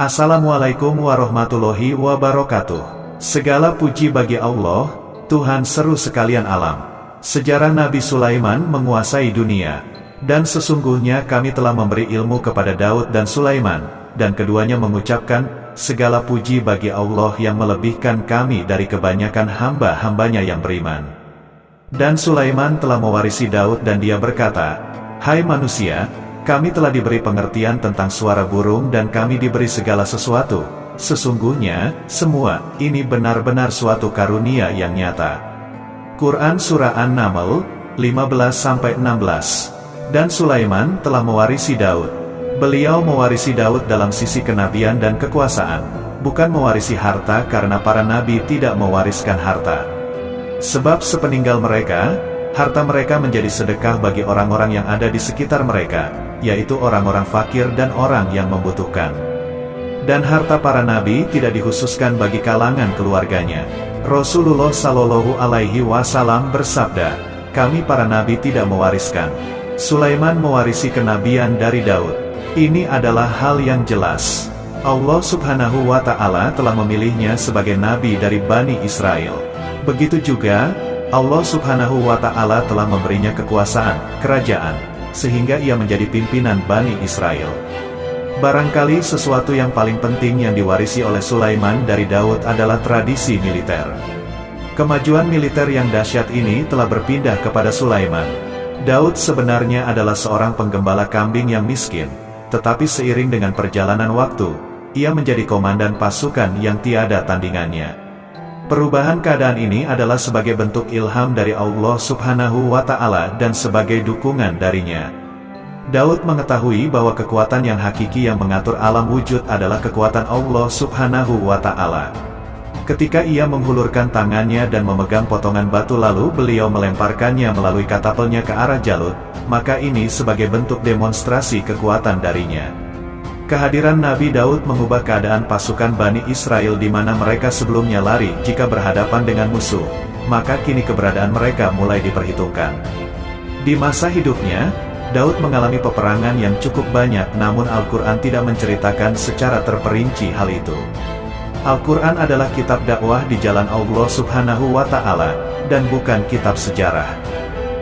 Assalamualaikum warahmatullahi wabarakatuh. Segala puji bagi Allah, Tuhan seru sekalian alam. Sejarah Nabi Sulaiman menguasai dunia. Dan sesungguhnya kami telah memberi ilmu kepada Daud dan Sulaiman, dan keduanya mengucapkan, segala puji bagi Allah yang melebihkan kami dari kebanyakan hamba-hambanya yang beriman. Dan Sulaiman telah mewarisi Daud dan dia berkata, hai manusia, kami telah diberi pengertian tentang suara burung dan kami diberi segala sesuatu. Sesungguhnya, semua ini benar-benar suatu karunia yang nyata. Quran Surah An-Naml, 15-16. Dan Sulaiman telah mewarisi Daud. Beliau mewarisi Daud dalam sisi kenabian dan kekuasaan, bukan mewarisi harta karena para nabi tidak mewariskan harta. Sebab sepeninggal mereka, harta mereka menjadi sedekah bagi orang-orang yang ada di sekitar mereka, yaitu orang-orang fakir dan orang yang membutuhkan. Dan harta para nabi tidak dikhususkan bagi kalangan keluarganya. Rasulullah Shallallahu Alaihi Wasallam bersabda, kami para nabi tidak mewariskan. Sulaiman mewarisi kenabian dari Daud. Ini adalah hal yang jelas. Allah Subhanahu wa Ta'ala telah memilihnya sebagai nabi dari Bani Israel. Begitu juga, Allah Subhanahu wa Ta'ala telah memberinya kekuasaan, kerajaan, sehingga ia menjadi pimpinan Bani Israel. Barangkali sesuatu yang paling penting yang diwarisi oleh Sulaiman dari Daud adalah tradisi militer. Kemajuan militer yang dahsyat ini telah berpindah kepada Sulaiman. Daud sebenarnya adalah seorang penggembala kambing yang miskin, tetapi seiring dengan perjalanan waktu, ia menjadi komandan pasukan yang tiada tandingannya. Perubahan keadaan ini adalah sebagai bentuk ilham dari Allah Subhanahu wa Ta'ala dan sebagai dukungan darinya. Daud mengetahui bahwa kekuatan yang hakiki yang mengatur alam wujud adalah kekuatan Allah Subhanahu wa Ta'ala. Ketika ia menghulurkan tangannya dan memegang potongan batu lalu beliau melemparkannya melalui katapelnya ke arah Jalut, maka ini sebagai bentuk demonstrasi kekuatan darinya. Kehadiran Nabi Daud mengubah keadaan pasukan Bani Israel di mana mereka sebelumnya lari jika berhadapan dengan musuh, maka kini keberadaan mereka mulai diperhitungkan. Di masa hidupnya, Daud mengalami peperangan yang cukup banyak namun Al-Quran tidak menceritakan secara terperinci hal itu. Al-Quran adalah kitab dakwah di jalan Allah Subhanahu wa Ta'ala, dan bukan kitab sejarah.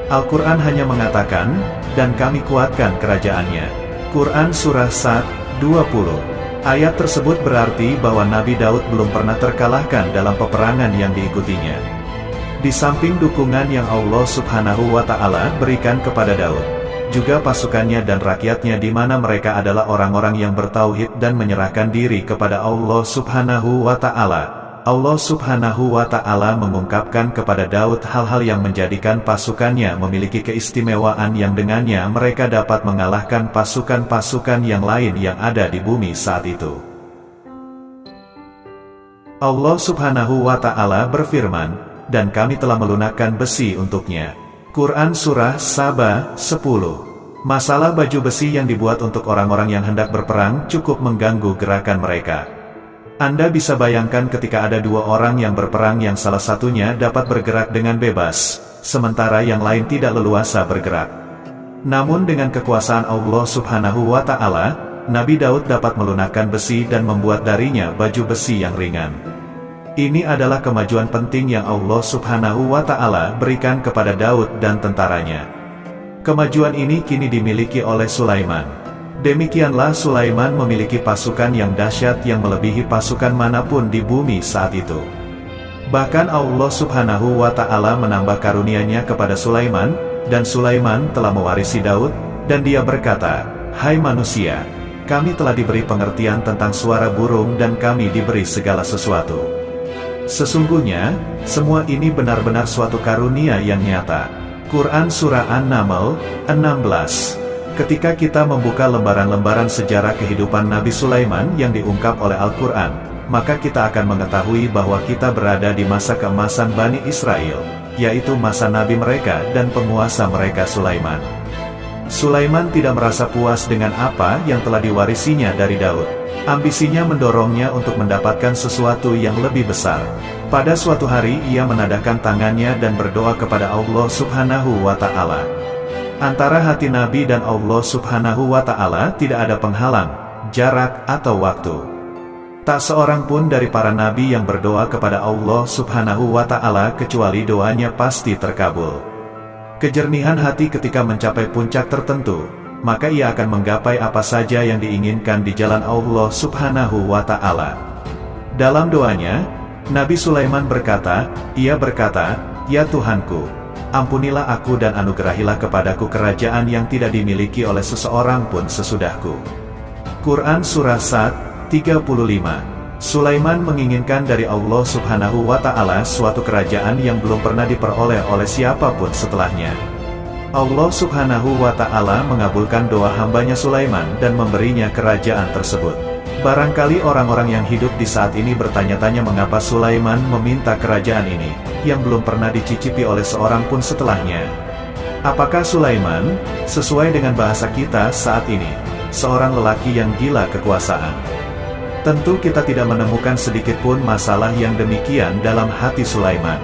Al-Quran hanya mengatakan, dan kami kuatkan kerajaannya. Quran Surah Sad, 20. Ayat tersebut berarti bahwa Nabi Daud belum pernah terkalahkan dalam peperangan yang diikutinya. Di samping dukungan yang Allah Subhanahu wa Ta'ala berikan kepada Daud, juga pasukannya dan rakyatnya di mana mereka adalah orang-orang yang bertauhid dan menyerahkan diri kepada Allah Subhanahu wa Ta'ala. Allah Subhanahu wa Ta'ala mengungkapkan kepada Daud hal-hal yang menjadikan pasukannya memiliki keistimewaan yang dengannya mereka dapat mengalahkan pasukan-pasukan yang lain yang ada di bumi saat itu. Allah Subhanahu wa Ta'ala berfirman, dan kami telah melunakkan besi untuknya. Quran Surah Saba, 10. Masalah baju besi yang dibuat untuk orang-orang yang hendak berperang cukup mengganggu gerakan mereka. Anda bisa bayangkan ketika ada dua orang yang berperang yang salah satunya dapat bergerak dengan bebas, sementara yang lain tidak leluasa bergerak. Namun dengan kekuasaan Allah Subhanahu wa Ta'ala, Nabi Daud dapat melunakkan besi dan membuat darinya baju besi yang ringan. Ini adalah kemajuan penting yang Allah Subhanahu wa Ta'ala berikan kepada Daud dan tentaranya. Kemajuan ini kini dimiliki oleh Sulaiman. Demikianlah Sulaiman memiliki pasukan yang dahsyat yang melebihi pasukan manapun di bumi saat itu. Bahkan Allah Subhanahu wa Ta'ala menambah karunia-Nya kepada Sulaiman, dan Sulaiman telah mewarisi Daud, dan dia berkata, hai manusia, kami telah diberi pengertian tentang suara burung dan kami diberi segala sesuatu. Sesungguhnya, semua ini benar-benar suatu karunia yang nyata. Quran Surah An-Naml, 16. Ketika kita membuka lembaran-lembaran sejarah kehidupan Nabi Sulaiman yang diungkap oleh Al-Quran, maka kita akan mengetahui bahwa kita berada di masa keemasan Bani Israel, yaitu masa Nabi mereka dan penguasa mereka Sulaiman. Sulaiman tidak merasa puas dengan apa yang telah diwarisinya dari Daud. Ambisinya mendorongnya untuk mendapatkan sesuatu yang lebih besar. Pada suatu hari ia menadahkan tangannya dan berdoa kepada Allah Subhanahu wa Ta'ala. Antara hati Nabi dan Allah Subhanahu wa Ta'ala tidak ada penghalang, jarak, atau waktu. Tak seorang pun dari para nabi yang berdoa kepada Allah Subhanahu wa Ta'ala kecuali doanya pasti terkabul. Kejernihan hati ketika mencapai puncak tertentu, maka ia akan menggapai apa saja yang diinginkan di jalan Allah Subhanahu wa Ta'ala. Dalam doanya, Nabi Sulaiman berkata, "Ya Tuhanku, ampunilah aku dan anugerahilah kepadaku kerajaan yang tidak dimiliki oleh seseorang pun sesudahku." Quran Surah Sad 35. Sulaiman menginginkan dari Allah Subhanahu wa Ta'ala suatu kerajaan yang belum pernah diperoleh oleh siapapun setelahnya. Allah Subhanahu wa Ta'ala mengabulkan doa hambanya Sulaiman dan memberinya kerajaan tersebut. Barangkali orang-orang yang hidup di saat ini bertanya-tanya mengapa Sulaiman meminta kerajaan ini, yang belum pernah dicicipi oleh seorang pun setelahnya. Apakah Sulaiman, sesuai dengan bahasa kita saat ini, seorang lelaki yang gila kekuasaan? Tentu kita tidak menemukan sedikitpun masalah yang demikian dalam hati Sulaiman.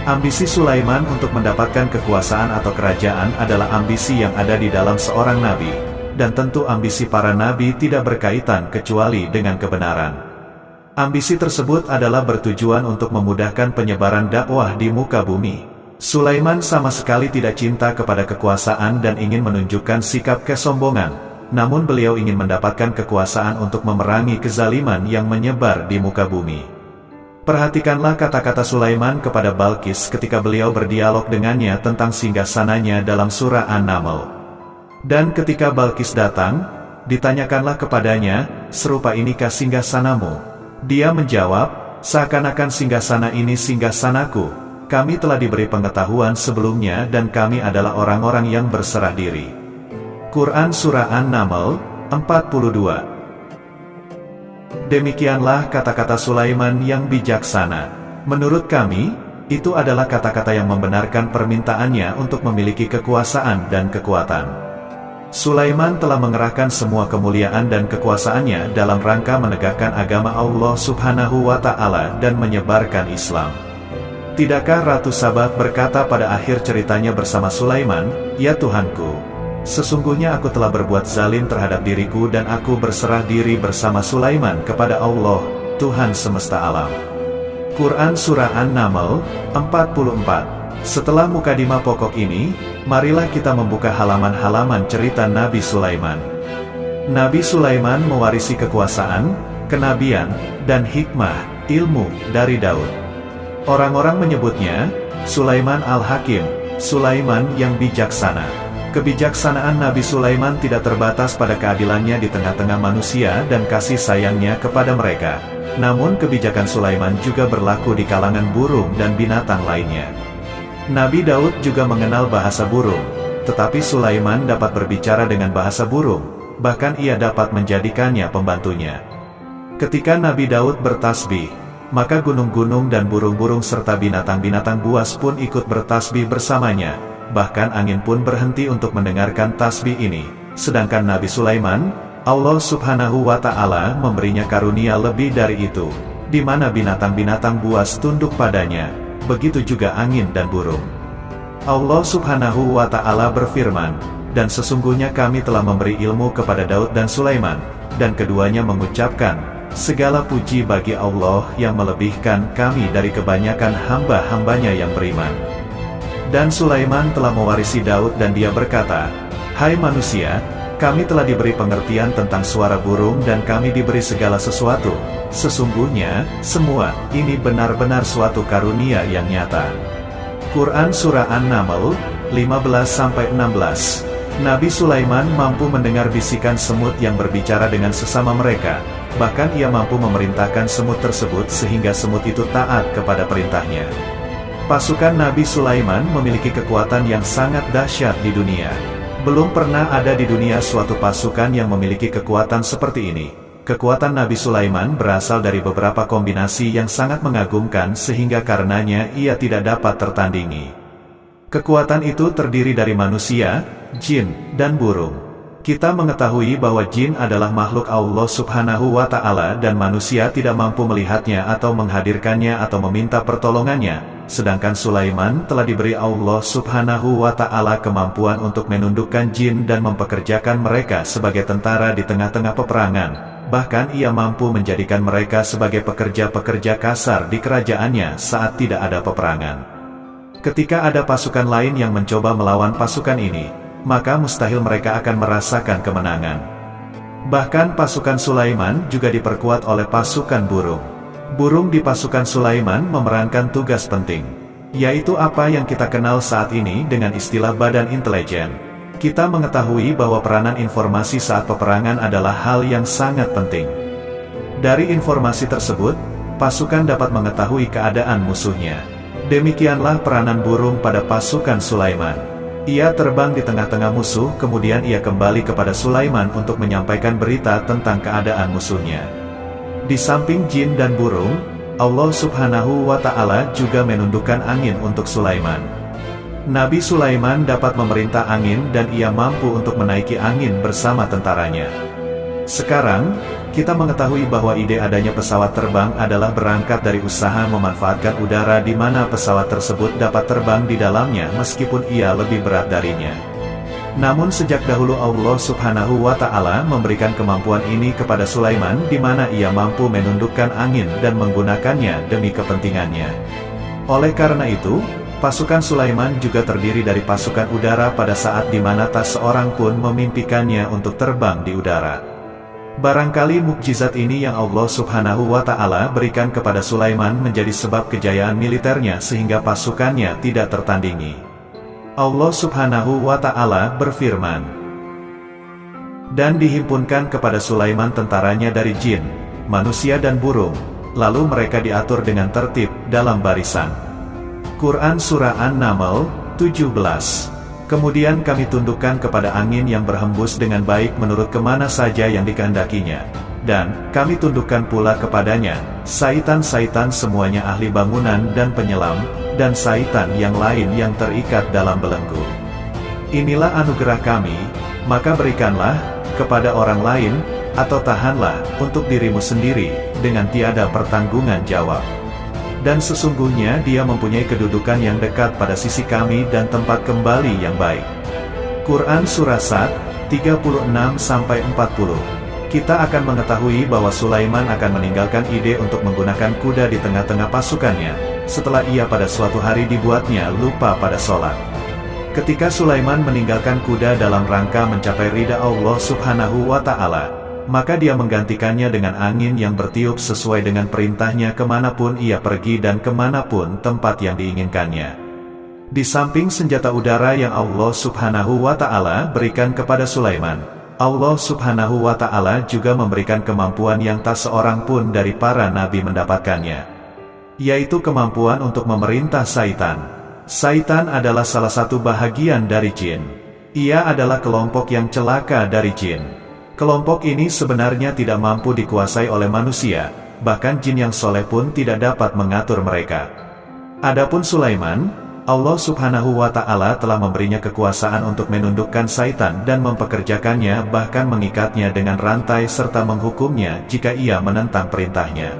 Ambisi Sulaiman untuk mendapatkan kekuasaan atau kerajaan adalah ambisi yang ada di dalam seorang nabi, dan tentu ambisi para nabi tidak berkaitan kecuali dengan kebenaran. Ambisi tersebut adalah bertujuan untuk memudahkan penyebaran dakwah di muka bumi. Sulaiman sama sekali tidak cinta kepada kekuasaan dan ingin menunjukkan sikap kesombongan. Namun beliau ingin mendapatkan kekuasaan untuk memerangi kezaliman yang menyebar di muka bumi. Perhatikanlah kata-kata Sulaiman kepada Balqis ketika beliau berdialog dengannya tentang singgasananya dalam surah An-Naml. Dan ketika Balqis datang, ditanyakanlah kepadanya, "Serupa inikah singgasanamu?" Dia menjawab, "Seakan-akan singgasana ini singgasanaku. Kami telah diberi pengetahuan sebelumnya dan kami adalah orang-orang yang berserah diri." Quran Surah An-Naml 42. Demikianlah kata-kata Sulaiman yang bijaksana. Menurut kami, itu adalah kata-kata yang membenarkan permintaannya untuk memiliki kekuasaan dan kekuatan. Sulaiman telah mengerahkan semua kemuliaan dan kekuasaannya dalam rangka menegakkan agama Allah Subhanahu wa Ta'ala dan menyebarkan Islam. Tidakkah Ratu Sabah berkata pada akhir ceritanya bersama Sulaiman, "Ya Tuhanku, sesungguhnya aku telah berbuat zalim terhadap diriku dan aku berserah diri bersama Sulaiman kepada Allah, Tuhan semesta alam." Quran Surah An-Naml 44. Setelah mukadimah pokok ini, marilah kita membuka halaman-halaman cerita Nabi Sulaiman. Nabi Sulaiman mewarisi kekuasaan, kenabian, dan hikmah, ilmu, dari Daud. Orang-orang menyebutnya, Sulaiman Al-Hakim, Sulaiman yang bijaksana. Kebijaksanaan Nabi Sulaiman tidak terbatas pada keadilannya di tengah-tengah manusia dan kasih sayangnya kepada mereka. Namun kebijakan Sulaiman juga berlaku di kalangan burung dan binatang lainnya. Nabi Daud juga mengenal bahasa burung, tetapi Sulaiman dapat berbicara dengan bahasa burung, bahkan ia dapat menjadikannya pembantunya. Ketika Nabi Daud bertasbih, maka gunung-gunung dan burung-burung serta binatang-binatang buas pun ikut bertasbih bersamanya. Bahkan angin pun berhenti untuk mendengarkan tasbih ini. Sedangkan Nabi Sulaiman, Allah Subhanahu wa Ta'ala memberinya karunia lebih dari itu, di mana binatang-binatang buas tunduk padanya, begitu juga angin dan burung. Allah Subhanahu wa Ta'ala berfirman, "Dan sesungguhnya kami telah memberi ilmu kepada Daud dan Sulaiman," dan keduanya mengucapkan, "Segala puji bagi Allah yang melebihkan kami dari kebanyakan hamba-hambanya yang beriman." Dan Sulaiman telah mewarisi Daud dan dia berkata, "Hai manusia, kami telah diberi pengertian tentang suara burung dan kami diberi segala sesuatu. Sesungguhnya, semua ini benar-benar suatu karunia yang nyata." Quran Surah An-Naml 15-16. Nabi Sulaiman mampu mendengar bisikan semut yang berbicara dengan sesama mereka. Bahkan ia mampu memerintahkan semut tersebut sehingga semut itu taat kepada perintahnya. Pasukan Nabi Sulaiman memiliki kekuatan yang sangat dahsyat di dunia. Belum pernah ada di dunia suatu pasukan yang memiliki kekuatan seperti ini. Kekuatan Nabi Sulaiman berasal dari beberapa kombinasi yang sangat mengagumkan sehingga karenanya ia tidak dapat tertandingi. Kekuatan itu terdiri dari manusia, jin, dan burung. Kita mengetahui bahwa jin adalah makhluk Allah Subhanahu wa Ta'ala dan manusia tidak mampu melihatnya atau menghadirkannya atau meminta pertolongannya, sedangkan Sulaiman telah diberi Allah Subhanahu wa Ta'ala kemampuan untuk menundukkan jin dan mempekerjakan mereka sebagai tentara di tengah-tengah peperangan, bahkan ia mampu menjadikan mereka sebagai pekerja-pekerja kasar di kerajaannya saat tidak ada peperangan. Ketika ada pasukan lain yang mencoba melawan pasukan ini, maka mustahil mereka akan merasakan kemenangan. Bahkan pasukan Sulaiman juga diperkuat oleh pasukan burung. Burung di pasukan Sulaiman memerankan tugas penting, yaitu apa yang kita kenal saat ini dengan istilah badan intelijen. Kita mengetahui bahwa peranan informasi saat peperangan adalah hal yang sangat penting. Dari informasi tersebut, pasukan dapat mengetahui keadaan musuhnya. Demikianlah peranan burung pada pasukan Sulaiman. Ia terbang di tengah-tengah musuh, kemudian ia kembali kepada Sulaiman untuk menyampaikan berita tentang keadaan musuhnya. Di samping jin dan burung, Allah Subhanahu wa Ta'ala juga menundukkan angin untuk Sulaiman. Nabi Sulaiman dapat memerintah angin dan ia mampu untuk menaiki angin bersama tentaranya. Sekarang, kita mengetahui bahwa ide adanya pesawat terbang adalah berangkat dari usaha memanfaatkan udara di mana pesawat tersebut dapat terbang di dalamnya meskipun ia lebih berat darinya. Namun sejak dahulu Allah Subhanahu wa Ta'ala memberikan kemampuan ini kepada Sulaiman di mana ia mampu menundukkan angin dan menggunakannya demi kepentingannya. Oleh karena itu, pasukan Sulaiman juga terdiri dari pasukan udara pada saat di mana tak seorang pun memimpikannya untuk terbang di udara. Barangkali mukjizat ini yang Allah Subhanahu wa Ta'ala berikan kepada Sulaiman menjadi sebab kejayaan militernya sehingga pasukannya tidak tertandingi. Allah Subhanahu wa Ta'ala berfirman, "Dan dihimpunkan kepada Sulaiman tentaranya dari jin, manusia dan burung, lalu mereka diatur dengan tertib dalam barisan." Quran Surah An-Naml 17. Kemudian kami tundukkan kepada angin yang berhembus dengan baik menurut kemana saja yang dikehendakinya. Dan kami tundukkan pula kepadanya saitan-saitan semuanya ahli bangunan dan penyelam, dan saitan yang lain yang terikat dalam belenggu. Inilah anugerah kami, maka berikanlah kepada orang lain, atau tahanlah untuk dirimu sendiri, dengan tiada pertanggungan jawab. Dan sesungguhnya dia mempunyai kedudukan yang dekat pada sisi kami dan tempat kembali yang baik. Quran Surah Sad 36-40. Kita akan mengetahui bahwa Sulaiman akan meninggalkan ide untuk menggunakan kuda di tengah-tengah pasukannya, setelah ia pada suatu hari dibuatnya lupa pada sholat. Ketika Sulaiman meninggalkan kuda dalam rangka mencapai ridha Allah Subhanahu wa Ta'ala, maka dia menggantikannya dengan angin yang bertiup sesuai dengan perintahnya kemanapun ia pergi dan kemanapun tempat yang diinginkannya. Di samping senjata udara yang Allah Subhanahu wa Ta'ala berikan kepada Sulaiman, Allah Subhanahu wa Ta'ala juga memberikan kemampuan yang tak seorang pun dari para nabi mendapatkannya, yaitu kemampuan untuk memerintah saitan. Saitan adalah salah satu bahagian dari jin. Ia adalah kelompok yang celaka dari jin. Kelompok ini sebenarnya tidak mampu dikuasai oleh manusia, bahkan jin yang soleh pun tidak dapat mengatur mereka. Adapun Sulaiman, Allah Subhanahu wa Ta'ala telah memberinya kekuasaan untuk menundukkan saitan dan mempekerjakannya, bahkan mengikatnya dengan rantai serta menghukumnya jika ia menentang perintahnya.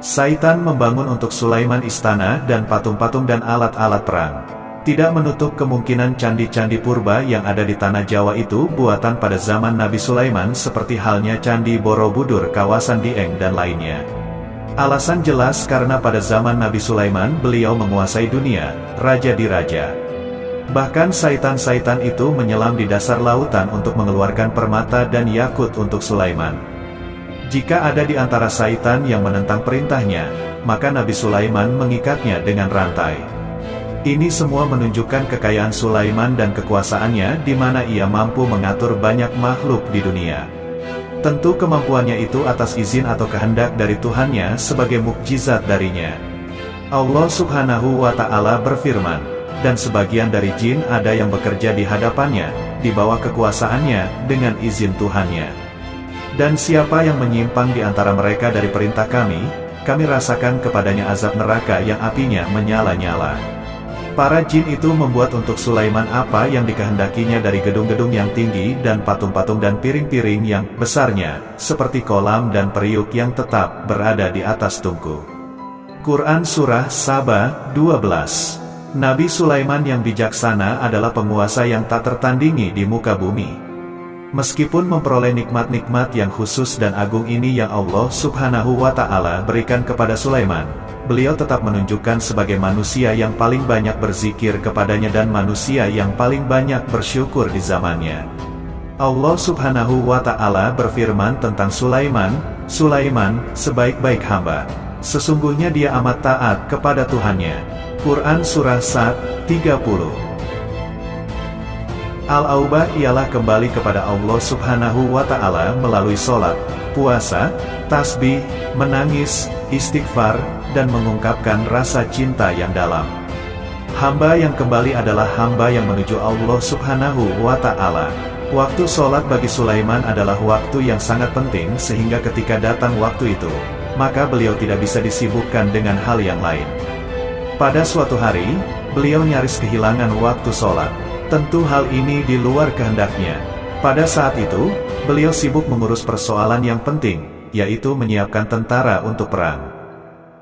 Saitan membangun untuk Sulaiman istana dan patung-patung dan alat-alat perang. Tidak menutup kemungkinan candi-candi purba yang ada di tanah Jawa itu buatan pada zaman Nabi Sulaiman, seperti halnya Candi Borobudur, kawasan Dieng dan lainnya. Alasan jelas karena pada zaman Nabi Sulaiman beliau menguasai dunia, raja di raja. Bahkan saitan-saitan itu menyelam di dasar lautan untuk mengeluarkan permata dan yakut untuk Sulaiman. Jika ada di antara saitan yang menentang perintahnya, maka Nabi Sulaiman mengikatnya dengan rantai. Ini semua menunjukkan kekayaan Sulaiman dan kekuasaannya di mana ia mampu mengatur banyak makhluk di dunia. Tentu kemampuannya itu atas izin atau kehendak dari Tuhannya sebagai mukjizat darinya. Allah Subhanahu wa Ta'ala berfirman, "Dan sebagian dari jin ada yang bekerja di hadapannya, di bawah kekuasaannya, dengan izin Tuhannya. Dan siapa yang menyimpang di antara mereka dari perintah kami, kami rasakan kepadanya azab neraka yang apinya menyala-nyala." Para jin itu membuat untuk Sulaiman apa yang dikehendakinya dari gedung-gedung yang tinggi dan patung-patung dan piring-piring yang besarnya, seperti kolam dan periuk yang tetap berada di atas tungku. Quran Surah Saba 12. Nabi Sulaiman yang bijaksana adalah penguasa yang tak tertandingi di muka bumi. Meskipun memperoleh nikmat-nikmat yang khusus dan agung ini yang Allah Subhanahu wa Ta'ala berikan kepada Sulaiman, beliau tetap menunjukkan sebagai manusia yang paling banyak berzikir kepadanya dan manusia yang paling banyak bersyukur di zamannya. Allah Subhanahu wa Ta'ala berfirman tentang Sulaiman, "Sulaiman, sebaik-baik hamba. Sesungguhnya dia amat taat kepada Tuhannya." Quran Surah Sad, 30. Al-Aubah ialah kembali kepada Allah Subhanahu wa Ta'ala melalui sholat, puasa, tasbih, menangis, istighfar, dan mengungkapkan rasa cinta yang dalam. Hamba yang kembali adalah hamba yang menuju Allah Subhanahu wa Ta'ala. Waktu sholat bagi Sulaiman adalah waktu yang sangat penting sehingga ketika datang waktu itu, maka beliau tidak bisa disibukkan dengan hal yang lain. Pada suatu hari, beliau nyaris kehilangan waktu sholat. Tentu hal ini di luar kehendaknya. Pada saat itu, beliau sibuk mengurus persoalan yang penting, yaitu menyiapkan tentara untuk perang.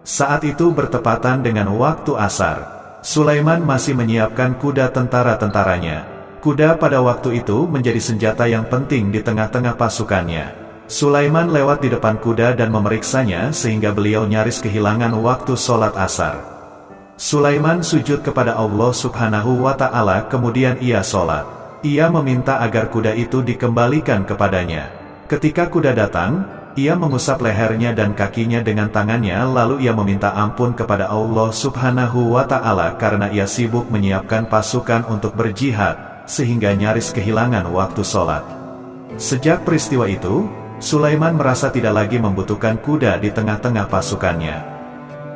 Saat itu bertepatan dengan waktu asar. Sulaiman masih menyiapkan kuda tentara-tentaranya. Kuda pada waktu itu menjadi senjata yang penting di tengah-tengah pasukannya. Sulaiman lewat di depan kuda dan memeriksanya sehingga beliau nyaris kehilangan waktu sholat asar. Sulaiman sujud kepada Allah Subhanahu wa Ta'ala kemudian ia sholat. Ia meminta agar kuda itu dikembalikan kepadanya. Ketika kuda datang, ia mengusap lehernya dan kakinya dengan tangannya lalu ia meminta ampun kepada Allah Subhanahu wa Ta'ala karena ia sibuk menyiapkan pasukan untuk berjihad, sehingga nyaris kehilangan waktu sholat. Sejak peristiwa itu, Sulaiman merasa tidak lagi membutuhkan kuda di tengah-tengah pasukannya.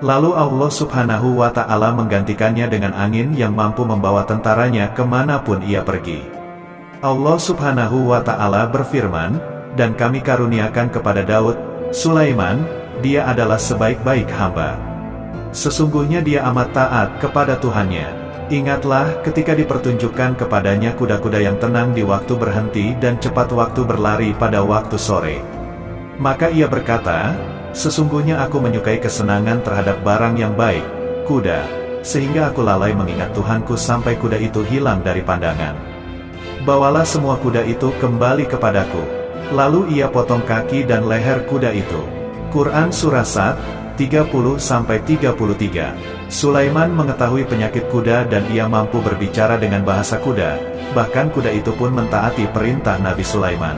Lalu Allah Subhanahu wa Ta'ala menggantikannya dengan angin yang mampu membawa tentaranya kemanapun ia pergi. Allah Subhanahu wa Ta'ala berfirman, "Dan kami karuniakan kepada Daud, Sulaiman, dia adalah sebaik-baik hamba. Sesungguhnya dia amat taat kepada Tuhannya." Ingatlah ketika dipertunjukkan kepadanya kuda-kuda yang tenang di waktu berhenti dan cepat waktu berlari pada waktu sore. Maka ia berkata, "Sesungguhnya aku menyukai kesenangan terhadap barang yang baik, kuda, sehingga aku lalai mengingat Tuhanku sampai kuda itu hilang dari pandangan. Bawalah semua kuda itu kembali kepadaku." Lalu ia potong kaki dan leher kuda itu. Quran Surah Sad, 30-33. Sulaiman mengetahui penyakit kuda dan ia mampu berbicara dengan bahasa kuda, bahkan kuda itu pun mentaati perintah Nabi Sulaiman.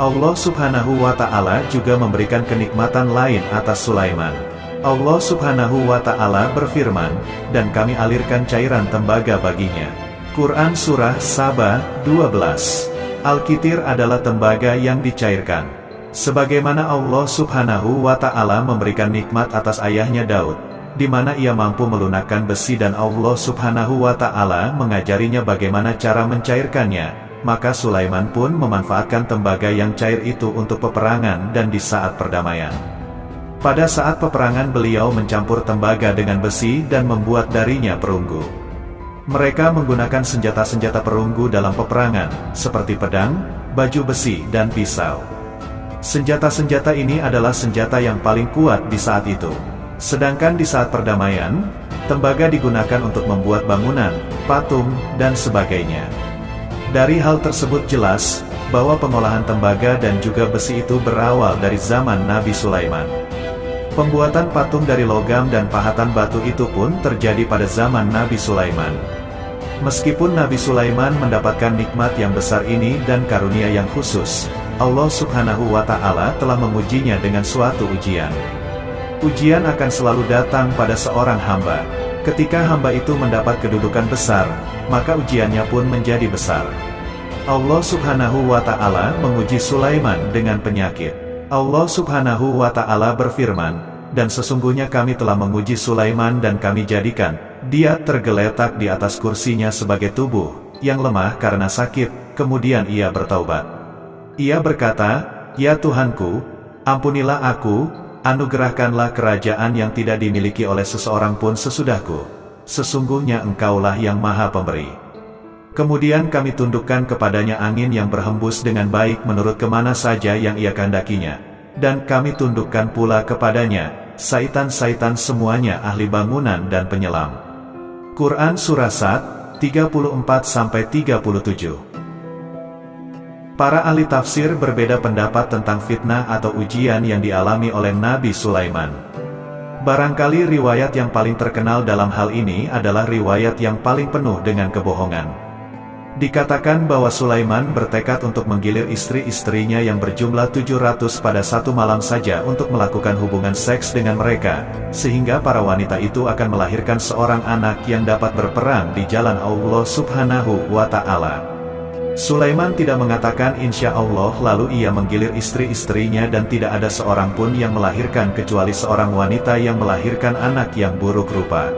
Allah Subhanahu wa Ta'ala juga memberikan kenikmatan lain atas Sulaiman. Allah Subhanahu wa Ta'ala berfirman, "Dan kami alirkan cairan tembaga baginya." Quran Surah Saba, 12. Al-Kitir adalah tembaga yang dicairkan. Sebagaimana Allah Subhanahu wa Ta'ala memberikan nikmat atas ayahnya Daud, di mana ia mampu melunakkan besi dan Allah Subhanahu wa Ta'ala mengajarinya bagaimana cara mencairkannya. Maka Sulaiman pun memanfaatkan tembaga yang cair itu untuk peperangan dan di saat perdamaian. Pada saat peperangan beliau mencampur tembaga dengan besi dan membuat darinya perunggu. Mereka menggunakan senjata-senjata perunggu dalam peperangan, seperti pedang, baju besi, dan pisau. Senjata-senjata ini adalah senjata yang paling kuat di saat itu. Sedangkan di saat perdamaian, tembaga digunakan untuk membuat bangunan, patung, dan sebagainya. Dari hal tersebut jelas, bahwa pengolahan tembaga dan juga besi itu berawal dari zaman Nabi Sulaiman. Pembuatan patung dari logam dan pahatan batu itu pun terjadi pada zaman Nabi Sulaiman. Meskipun Nabi Sulaiman mendapatkan nikmat yang besar ini dan karunia yang khusus, Allah Subhanahu wa Ta'ala telah mengujinya dengan suatu ujian. Ujian akan selalu datang pada seorang hamba. Ketika hamba itu mendapat kedudukan besar, maka ujiannya pun menjadi besar. Allah Subhanahu wa Ta'ala menguji Sulaiman dengan penyakit. Allah Subhanahu wa Ta'ala berfirman, "Dan sesungguhnya kami telah menguji Sulaiman dan kami jadikan dia tergeletak di atas kursinya sebagai tubuh yang lemah karena sakit, kemudian ia bertaubat. Ia berkata, 'Ya Tuhanku, ampunilah aku, anugerahkanlah kerajaan yang tidak dimiliki oleh seseorang pun sesudahku. Sesungguhnya Engkaulah yang Maha Pemberi.' Kemudian kami tundukkan kepadanya angin yang berhembus dengan baik menurut kemana saja yang ia kehendakinya. Dan kami tundukkan pula kepadanya saitan-saitan semuanya ahli bangunan dan penyelam." Quran Surah Sad, 34-37. Para ahli tafsir berbeda pendapat tentang fitnah atau ujian yang dialami oleh Nabi Sulaiman. Barangkali riwayat yang paling terkenal dalam hal ini adalah riwayat yang paling penuh dengan kebohongan. Dikatakan bahwa Sulaiman bertekad untuk menggilir istri-istrinya yang berjumlah 700 pada satu malam saja untuk melakukan hubungan seks dengan mereka, sehingga para wanita itu akan melahirkan seorang anak yang dapat berperang di jalan Allah Subhanahu wa Ta'ala. Sulaiman tidak mengatakan insya Allah lalu ia menggilir istri-istrinya dan tidak ada seorang pun yang melahirkan kecuali seorang wanita yang melahirkan anak yang buruk rupa.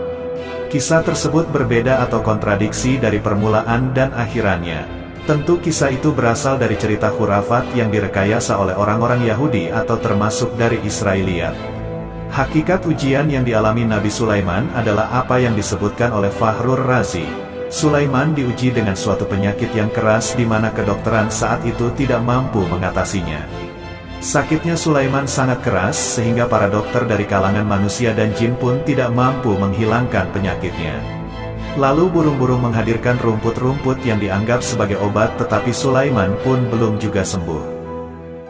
Kisah tersebut berbeda atau kontradiksi dari permulaan dan akhirannya. Tentu kisah itu berasal dari cerita khurafat yang direkayasa oleh orang-orang Yahudi atau termasuk dari Israiliyat. Hakikat ujian yang dialami Nabi Sulaiman adalah apa yang disebutkan oleh Fakhrur Razi. Sulaiman diuji dengan suatu penyakit yang keras di mana kedokteran saat itu tidak mampu mengatasinya. Sakitnya Sulaiman sangat keras sehingga para dokter dari kalangan manusia dan jin pun tidak mampu menghilangkan penyakitnya. Lalu burung-burung menghadirkan rumput-rumput yang dianggap sebagai obat tetapi Sulaiman pun belum juga sembuh.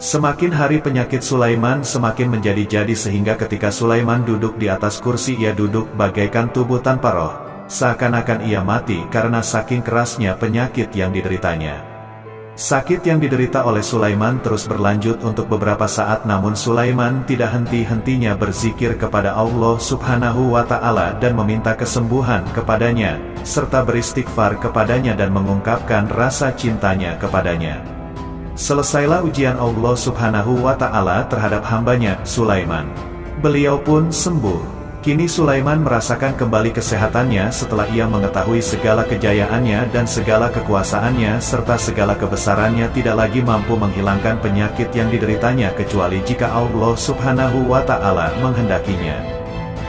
Semakin hari penyakit Sulaiman semakin menjadi-jadi sehingga ketika Sulaiman duduk di atas kursi ia duduk bagaikan tubuh tanpa roh. Seakan-akan ia mati karena saking kerasnya penyakit yang dideritanya. Sakit yang diderita oleh Sulaiman terus berlanjut untuk beberapa saat namun Sulaiman tidak henti-hentinya berzikir kepada Allah Subhanahu wa Ta'ala dan meminta kesembuhan kepadanya, serta beristighfar kepadanya dan mengungkapkan rasa cintanya kepadanya. Selesailah ujian Allah Subhanahu wa Ta'ala terhadap hambanya, Sulaiman. Beliau pun sembuh. Kini Sulaiman merasakan kembali kesehatannya setelah ia mengetahui segala kejayaannya dan segala kekuasaannya serta segala kebesarannya tidak lagi mampu menghilangkan penyakit yang dideritanya kecuali jika Allah Subhanahu wa Ta'ala menghendakinya.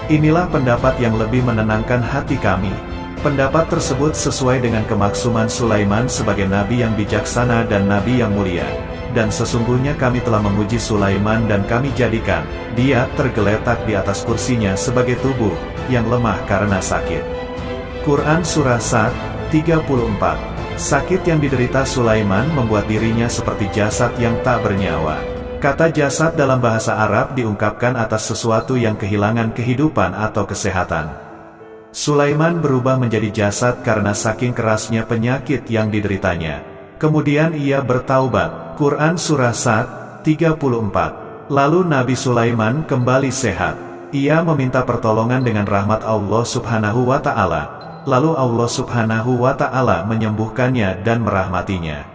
Inilah pendapat yang lebih menenangkan hati kami. Pendapat tersebut sesuai dengan kemaksuman Sulaiman sebagai nabi yang bijaksana dan nabi yang mulia. Dan sesungguhnya kami telah memuji Sulaiman dan kami jadikan dia tergeletak di atas kursinya sebagai tubuh yang lemah karena sakit. Quran Surah Sad 34. Sakit yang diderita Sulaiman membuat dirinya seperti jasad yang tak bernyawa. Kata jasad dalam bahasa Arab diungkapkan atas sesuatu yang kehilangan kehidupan atau kesehatan. Sulaiman berubah menjadi jasad karena saking kerasnya penyakit yang dideritanya. Kemudian ia bertaubat. Quran Surah Sad 34. Lalu Nabi Sulaiman kembali sehat. Ia meminta pertolongan dengan rahmat Allah Subhanahu wa Ta'ala. Lalu Allah Subhanahu wa Ta'ala menyembuhkannya dan merahmatinya.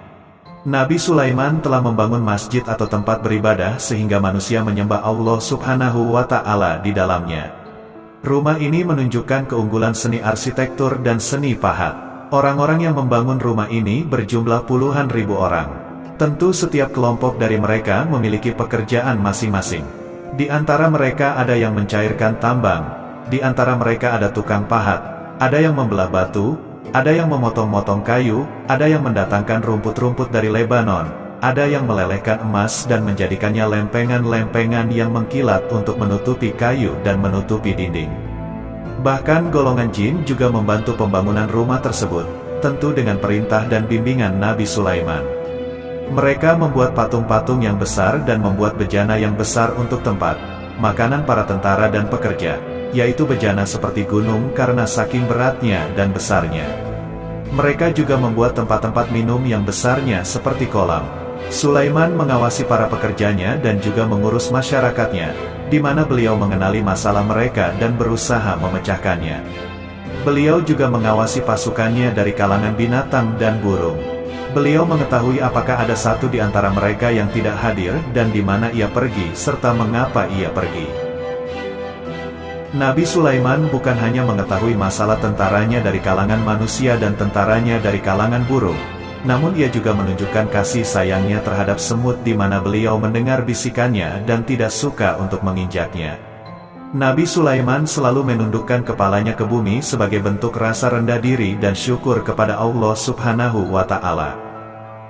Nabi Sulaiman telah membangun masjid atau tempat beribadah sehingga manusia menyembah Allah Subhanahu wa Ta'ala di dalamnya. Rumah ini menunjukkan keunggulan seni arsitektur dan seni pahat. Orang-orang yang membangun rumah ini berjumlah puluhan ribu orang. Tentu setiap kelompok dari mereka memiliki pekerjaan masing-masing. Di antara mereka ada yang mencairkan tambang, di antara mereka ada tukang pahat, ada yang membelah batu, ada yang memotong-motong kayu, ada yang mendatangkan rumput-rumput dari Lebanon, ada yang melelehkan emas dan menjadikannya lempengan-lempengan yang mengkilat untuk menutupi kayu dan menutupi dinding. Bahkan golongan jin juga membantu pembangunan rumah tersebut, tentu dengan perintah dan bimbingan Nabi Sulaiman. Mereka membuat patung-patung yang besar dan membuat bejana yang besar untuk tempat makanan para tentara dan pekerja, yaitu bejana seperti gunung karena saking beratnya dan besarnya. Mereka juga membuat tempat-tempat minum yang besarnya seperti kolam. Sulaiman mengawasi para pekerjanya dan juga mengurus masyarakatnya, di mana beliau mengenali masalah mereka dan berusaha memecahkannya. Beliau juga mengawasi pasukannya dari kalangan binatang dan burung. Beliau mengetahui apakah ada satu di antara mereka yang tidak hadir dan di mana ia pergi serta mengapa ia pergi. Nabi Sulaiman bukan hanya mengetahui masalah tentaranya dari kalangan manusia dan tentaranya dari kalangan burung, namun ia juga menunjukkan kasih sayangnya terhadap semut di mana beliau mendengar bisikannya dan tidak suka untuk menginjaknya. Nabi Sulaiman selalu menundukkan kepalanya ke bumi sebagai bentuk rasa rendah diri dan syukur kepada Allah Subhanahu wa Ta'ala.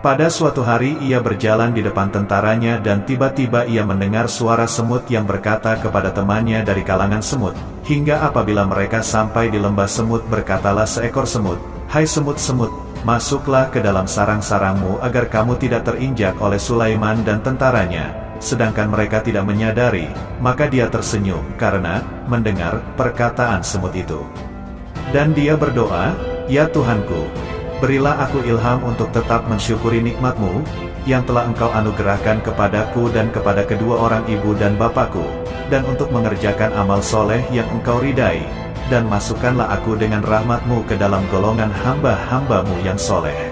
Pada suatu hari ia berjalan di depan tentaranya dan tiba-tiba ia mendengar suara semut yang berkata kepada temannya dari kalangan semut, hingga apabila mereka sampai di lembah semut berkatalah seekor semut, "Hai semut-semut, masuklah ke dalam sarang-sarangmu agar kamu tidak terinjak oleh Sulaiman dan tentaranya. Sedangkan mereka tidak menyadari, maka dia tersenyum karena mendengar perkataan semut itu. Dan dia berdoa, "Ya Tuhanku, berilah aku ilham untuk tetap mensyukuri nikmat-Mu, yang telah Engkau anugerahkan kepadaku dan kepada kedua orang ibu dan bapakku, dan untuk mengerjakan amal soleh yang Engkau ridai, dan masukkanlah aku dengan rahmat-Mu ke dalam golongan hamba-hamba-Mu yang soleh."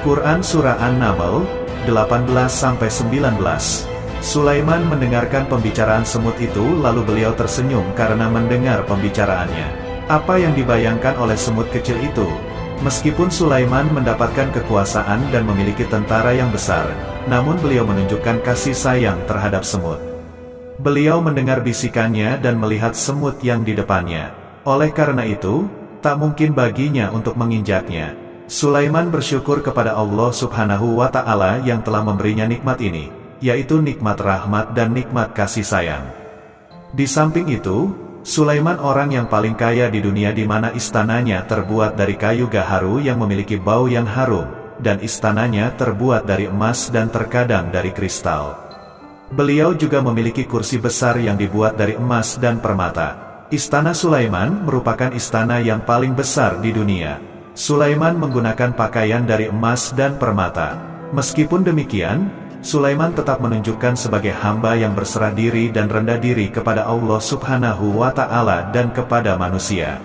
Quran Surah An-Naml, 18-19. Sulaiman mendengarkan pembicaraan semut itu lalu beliau tersenyum karena mendengar pembicaraannya. Apa yang dibayangkan oleh semut kecil itu? Meskipun Sulaiman mendapatkan kekuasaan dan memiliki tentara yang besar, namun beliau menunjukkan kasih sayang terhadap semut. Beliau mendengar bisikannya dan melihat semut yang di depannya. Oleh karena itu, tak mungkin baginya untuk menginjaknya. Sulaiman bersyukur kepada Allah Subhanahu wa Ta'ala yang telah memberinya nikmat ini, yaitu nikmat rahmat dan nikmat kasih sayang. Di samping itu, Sulaiman orang yang paling kaya di dunia di mana istananya terbuat dari kayu gaharu yang memiliki bau yang harum, dan istananya terbuat dari emas dan terkadang dari kristal. Beliau juga memiliki kursi besar yang dibuat dari emas dan permata. Istana Sulaiman merupakan istana yang paling besar di dunia. Sulaiman menggunakan pakaian dari emas dan permata. Meskipun demikian, Sulaiman tetap menunjukkan sebagai hamba yang berserah diri dan rendah diri kepada Allah Subhanahu wa Ta'ala dan kepada manusia.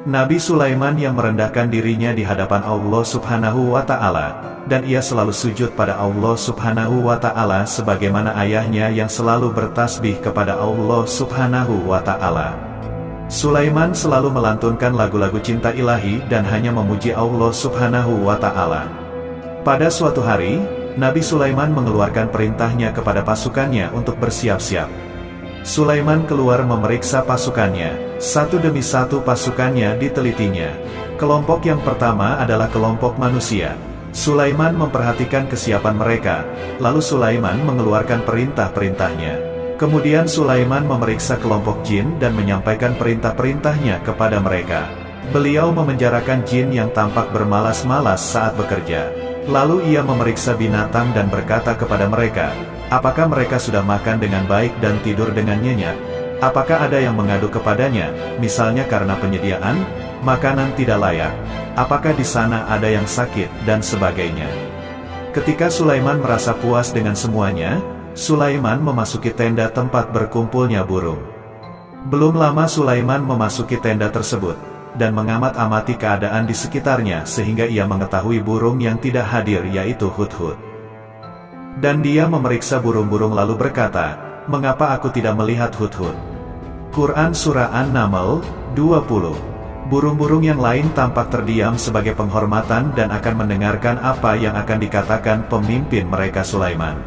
Nabi Sulaiman yang merendahkan dirinya di hadapan Allah Subhanahu wa Ta'ala, dan ia selalu sujud pada Allah Subhanahu wa Ta'ala sebagaimana ayahnya yang selalu bertasbih kepada Allah Subhanahu wa Ta'ala. Sulaiman selalu melantunkan lagu-lagu cinta ilahi dan hanya memuji Allah Subhanahu wa Ta'ala. Pada suatu hari, Nabi Sulaiman mengeluarkan perintahnya kepada pasukannya untuk bersiap-siap. Sulaiman keluar memeriksa pasukannya. Satu demi satu pasukannya ditelitinya. Kelompok yang pertama adalah kelompok manusia. Sulaiman memperhatikan kesiapan mereka, lalu Sulaiman mengeluarkan perintah-perintahnya. Kemudian Sulaiman memeriksa kelompok jin dan menyampaikan perintah-perintahnya kepada mereka. Beliau memenjarakan jin yang tampak bermalas-malas saat bekerja. Lalu ia memeriksa binatang dan berkata kepada mereka, apakah mereka sudah makan dengan baik dan tidur dengan nyenyak? Apakah ada yang mengadu kepadanya, misalnya karena penyediaan makanan tidak layak? Apakah di sana ada yang sakit, dan sebagainya. Ketika Sulaiman merasa puas dengan semuanya, Sulaiman memasuki tenda tempat berkumpulnya burung. Belum lama Sulaiman memasuki tenda tersebut, dan mengamat-amati keadaan di sekitarnya sehingga ia mengetahui burung yang tidak hadir yaitu hudhud. Dan dia memeriksa burung-burung lalu berkata, mengapa aku tidak melihat hudhud? Quran Surah An-Naml, 20. Burung-burung yang lain tampak terdiam sebagai penghormatan dan akan mendengarkan apa yang akan dikatakan pemimpin mereka Sulaiman.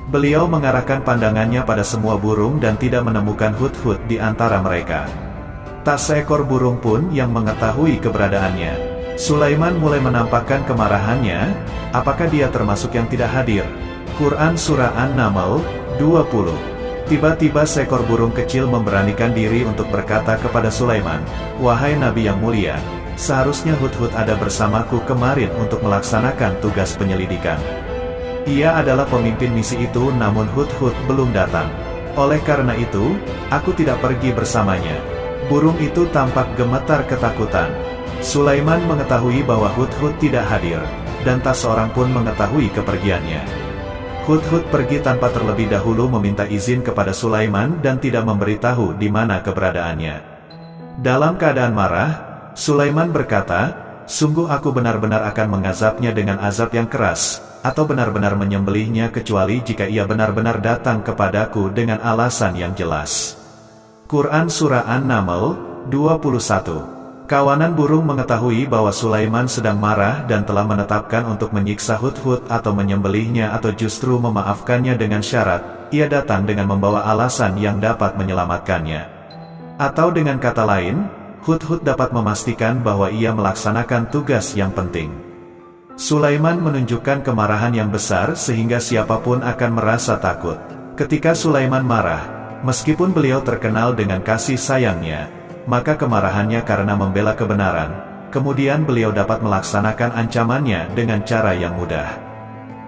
Beliau mengarahkan pandangannya pada semua burung dan tidak menemukan hudhud di antara mereka. Tak seekor burung pun yang mengetahui keberadaannya. Sulaiman mulai menampakkan kemarahannya, apakah dia termasuk yang tidak hadir? Quran Surah An-Naml, 20. Tiba-tiba seekor burung kecil memberanikan diri untuk berkata kepada Sulaiman, wahai Nabi yang mulia, seharusnya hudhud ada bersamaku kemarin untuk melaksanakan tugas penyelidikan. Ia adalah pemimpin misi itu namun hudhud belum datang. Oleh karena itu, aku tidak pergi bersamanya. Burung itu tampak gemetar ketakutan. Sulaiman mengetahui bahwa hudhud tidak hadir, dan tak seorang pun mengetahui kepergiannya. Hudhud pergi tanpa terlebih dahulu meminta izin kepada Sulaiman dan tidak memberitahu di mana keberadaannya. Dalam keadaan marah, Sulaiman berkata, sungguh aku benar-benar akan mengazabnya dengan azab yang keras, atau benar-benar menyembelihnya kecuali jika ia benar-benar datang kepadaku dengan alasan yang jelas. Quran Surah An-Naml, 21. Kawanan burung mengetahui bahwa Sulaiman sedang marah dan telah menetapkan untuk menyiksa hudhud atau menyembelihnya atau justru memaafkannya dengan syarat, ia datang dengan membawa alasan yang dapat menyelamatkannya. Atau dengan kata lain, hudhud dapat memastikan bahwa ia melaksanakan tugas yang penting. Sulaiman menunjukkan kemarahan yang besar sehingga siapapun akan merasa takut. Ketika Sulaiman marah, meskipun beliau terkenal dengan kasih sayangnya, maka kemarahannya karena membela kebenaran, kemudian beliau dapat melaksanakan ancamannya dengan cara yang mudah.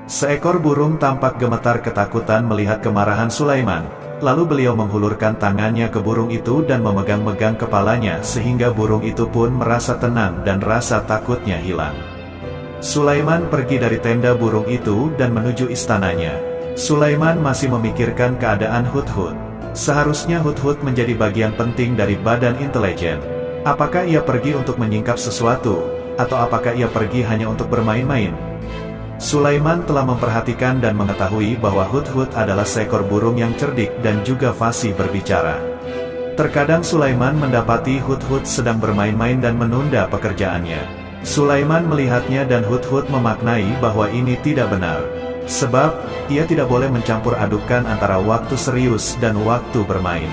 Seekor burung tampak gemetar ketakutan melihat kemarahan Sulaiman, lalu beliau menghulurkan tangannya ke burung itu dan memegang-megang kepalanya sehingga burung itu pun merasa tenang dan rasa takutnya hilang. Sulaiman pergi dari tenda burung itu dan menuju istananya. Sulaiman masih memikirkan keadaan Hudhud. Seharusnya Hudhud menjadi bagian penting dari badan intelijen. Apakah ia pergi untuk menyingkap sesuatu, atau apakah ia pergi hanya untuk bermain-main? Sulaiman telah memperhatikan dan mengetahui bahwa Hudhud adalah seekor burung yang cerdik dan juga fasih berbicara. Terkadang Sulaiman mendapati Hudhud sedang bermain-main dan menunda pekerjaannya. Sulaiman melihatnya dan Hudhud memaknai bahwa ini tidak benar. Sebab, ia tidak boleh mencampur adukan antara waktu serius dan waktu bermain.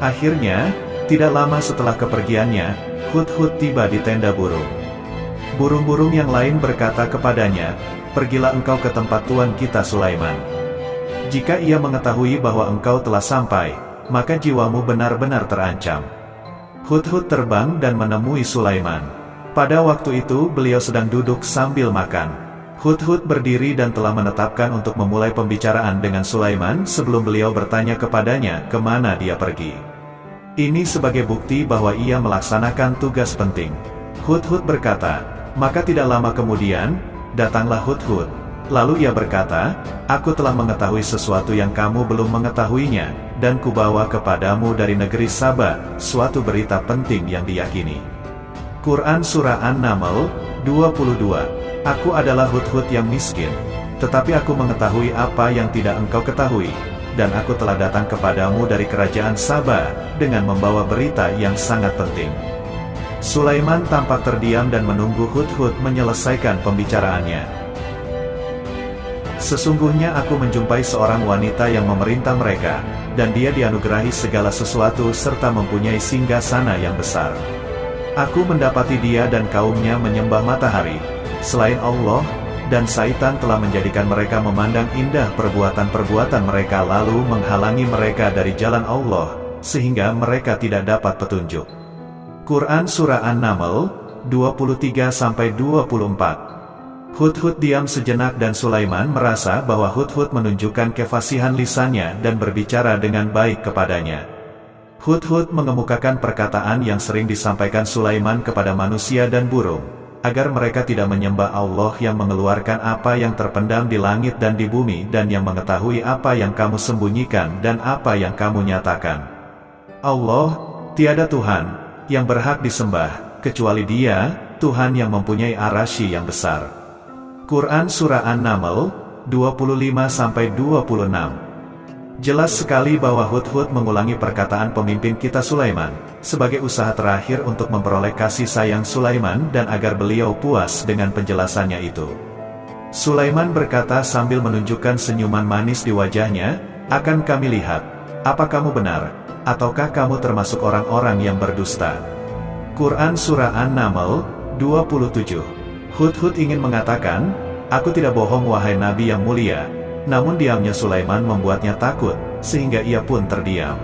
Akhirnya, tidak lama setelah kepergiannya, Hudhud tiba di tenda burung. Burung-burung yang lain berkata kepadanya, "Pergilah engkau ke tempat tuan kita Sulaiman. Jika ia mengetahui bahwa engkau telah sampai, maka jiwamu benar-benar terancam." Hudhud terbang dan menemui Sulaiman. Pada waktu itu beliau sedang duduk sambil makan. Hudhud berdiri dan telah menetapkan untuk memulai pembicaraan dengan Sulaiman sebelum beliau bertanya kepadanya kemana dia pergi. Ini sebagai bukti bahwa ia melaksanakan tugas penting. Hudhud berkata, maka tidak lama kemudian, datanglah Hudhud. Lalu ia berkata, aku telah mengetahui sesuatu yang kamu belum mengetahuinya, dan kubawa kepadamu dari negeri Saba, suatu berita penting yang diyakini. Quran Surah An-Naml, 22. Aku adalah Hudhud yang miskin, tetapi aku mengetahui apa yang tidak engkau ketahui. Dan aku telah datang kepadamu dari kerajaan Saba, dengan membawa berita yang sangat penting. Sulaiman tampak terdiam dan menunggu Hudhud menyelesaikan pembicaraannya. Sesungguhnya aku menjumpai seorang wanita yang memerintah mereka, dan dia dianugerahi segala sesuatu serta mempunyai singgasana yang besar. Aku mendapati dia dan kaumnya menyembah matahari, selain Allah, dan Syaitan telah menjadikan mereka memandang indah perbuatan-perbuatan mereka lalu menghalangi mereka dari jalan Allah, sehingga mereka tidak dapat petunjuk. Quran Surah An-Naml, 23-24. Hudhud diam sejenak dan Sulaiman merasa bahwa Hudhud menunjukkan kefasihan lisannya dan berbicara dengan baik kepadanya. Hudhud mengemukakan perkataan yang sering disampaikan Sulaiman kepada manusia dan burung, agar mereka tidak menyembah Allah yang mengeluarkan apa yang terpendam di langit dan di bumi dan yang mengetahui apa yang kamu sembunyikan dan apa yang kamu nyatakan. Allah, tiada Tuhan yang berhak disembah, kecuali Dia, Tuhan yang mempunyai arasy yang besar. Quran Surah An-Naml, 25-26. Jelas sekali bahwa Hudhud mengulangi perkataan pemimpin kita Sulaiman, sebagai usaha terakhir untuk memperoleh kasih sayang Sulaiman dan agar beliau puas dengan penjelasannya itu. Sulaiman berkata sambil menunjukkan senyuman manis di wajahnya, akan kami lihat, apa kamu benar, ataukah kamu termasuk orang-orang yang berdusta. Quran Surah An-Naml, 27. Hudhud ingin mengatakan, aku tidak bohong wahai Nabi yang mulia, namun diamnya Sulaiman membuatnya takut, sehingga ia pun terdiam.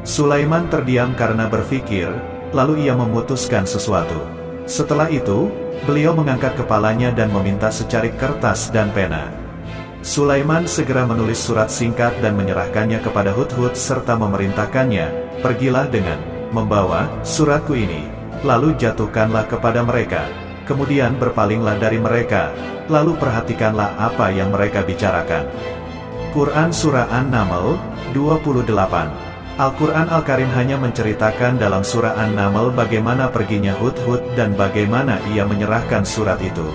Sulaiman terdiam karena berpikir, lalu ia memutuskan sesuatu. Setelah itu, beliau mengangkat kepalanya dan meminta secarik kertas dan pena. Sulaiman segera menulis surat singkat dan menyerahkannya kepada Hudhud serta memerintahkannya, pergilah dengan membawa suratku ini, lalu jatuhkanlah kepada mereka, kemudian berpalinglah dari mereka, lalu perhatikanlah apa yang mereka bicarakan. Quran Surah An-Naml, 28. Al-Quran Al-Karim hanya menceritakan dalam Surah An-Naml bagaimana perginya Hudhud dan bagaimana ia menyerahkan surat itu.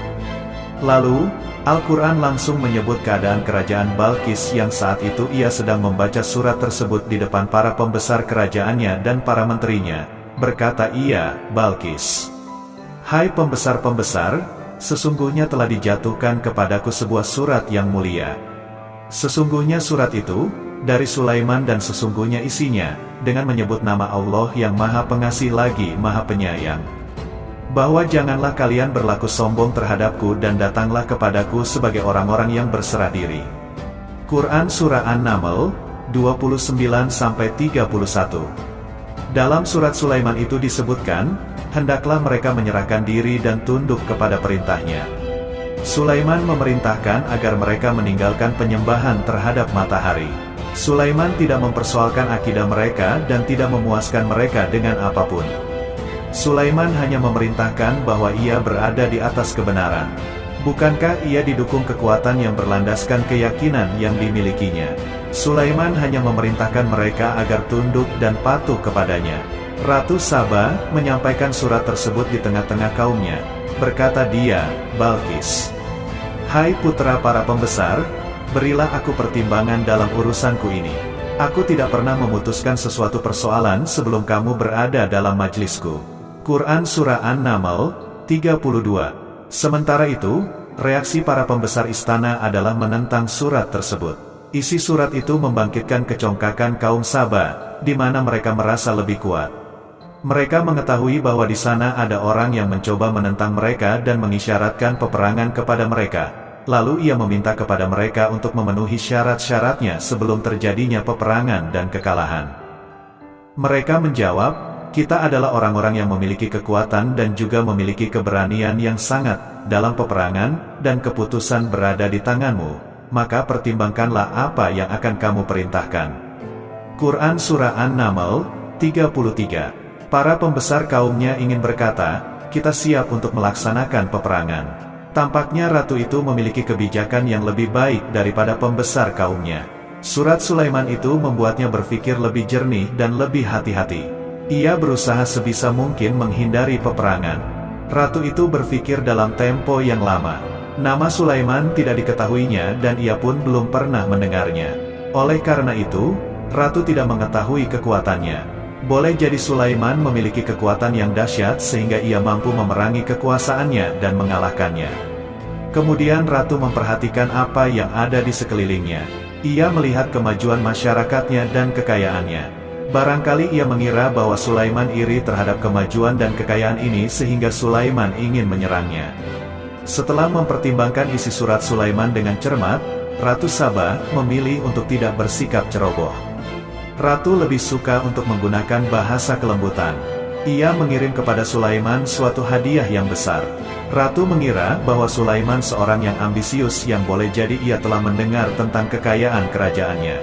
Lalu, Al-Quran langsung menyebut keadaan kerajaan Balqis yang saat itu ia sedang membaca surat tersebut di depan para pembesar kerajaannya dan para menterinya. Berkata ia, Balqis, hai pembesar-pembesar, sesungguhnya telah dijatuhkan kepadaku sebuah surat yang mulia. Sesungguhnya surat itu, dari Sulaiman dan sesungguhnya isinya, dengan menyebut nama Allah yang Maha Pengasih lagi Maha Penyayang. Bahwa janganlah kalian berlaku sombong terhadapku dan datanglah kepadaku sebagai orang-orang yang berserah diri. Quran Surah An-Naml, 29-31. Dalam surat Sulaiman itu disebutkan, hendaklah mereka menyerahkan diri dan tunduk kepada perintahnya. Sulaiman memerintahkan agar mereka meninggalkan penyembahan terhadap matahari. Sulaiman tidak mempersoalkan akidah mereka dan tidak memuaskan mereka dengan apapun. Sulaiman hanya memerintahkan bahwa ia berada di atas kebenaran. Bukankah ia didukung kekuatan yang berlandaskan keyakinan yang dimilikinya? Sulaiman hanya memerintahkan mereka agar tunduk dan patuh kepadanya. Ratu Saba menyampaikan surat tersebut di tengah-tengah kaumnya. Berkata dia, Balkis, "Hai putra para pembesar, berilah aku pertimbangan dalam urusanku ini. Aku tidak pernah memutuskan sesuatu persoalan sebelum kamu berada dalam majlisku." Quran Surah An-Naml, 32. Sementara itu, reaksi para pembesar istana adalah menentang surat tersebut. Isi surat itu membangkitkan kecongkakan kaum Saba, di mana mereka merasa lebih kuat. Mereka mengetahui bahwa di sana ada orang yang mencoba menentang mereka dan mengisyaratkan peperangan kepada mereka. Lalu ia meminta kepada mereka untuk memenuhi syarat-syaratnya sebelum terjadinya peperangan dan kekalahan. Mereka menjawab, "Kita adalah orang-orang yang memiliki kekuatan dan juga memiliki keberanian yang sangat dalam peperangan, dan keputusan berada di tanganmu, maka pertimbangkanlah apa yang akan kamu perintahkan." Quran Surah An-Naml, 33. Para pembesar kaumnya ingin berkata, "Kita siap untuk melaksanakan peperangan." Tampaknya ratu itu memiliki kebijakan yang lebih baik daripada pembesar kaumnya. Surat Sulaiman itu membuatnya berpikir lebih jernih dan lebih hati-hati. Ia berusaha sebisa mungkin menghindari peperangan. Ratu itu berpikir dalam tempo yang lama. Nama Sulaiman tidak diketahuinya dan ia pun belum pernah mendengarnya. Oleh karena itu, ratu tidak mengetahui kekuatannya. Boleh jadi Sulaiman memiliki kekuatan yang dahsyat sehingga ia mampu memerangi kekuasaannya dan mengalahkannya. Kemudian ratu memperhatikan apa yang ada di sekelilingnya. Ia melihat kemajuan masyarakatnya dan kekayaannya. Barangkali ia mengira bahwa Sulaiman iri terhadap kemajuan dan kekayaan ini sehingga Sulaiman ingin menyerangnya. Setelah mempertimbangkan isi surat Sulaiman dengan cermat, Ratu Saba memilih untuk tidak bersikap ceroboh. Ratu lebih suka untuk menggunakan bahasa kelembutan. Ia mengirim kepada Sulaiman suatu hadiah yang besar. Ratu mengira bahwa Sulaiman seorang yang ambisius yang boleh jadi ia telah mendengar tentang kekayaan kerajaannya.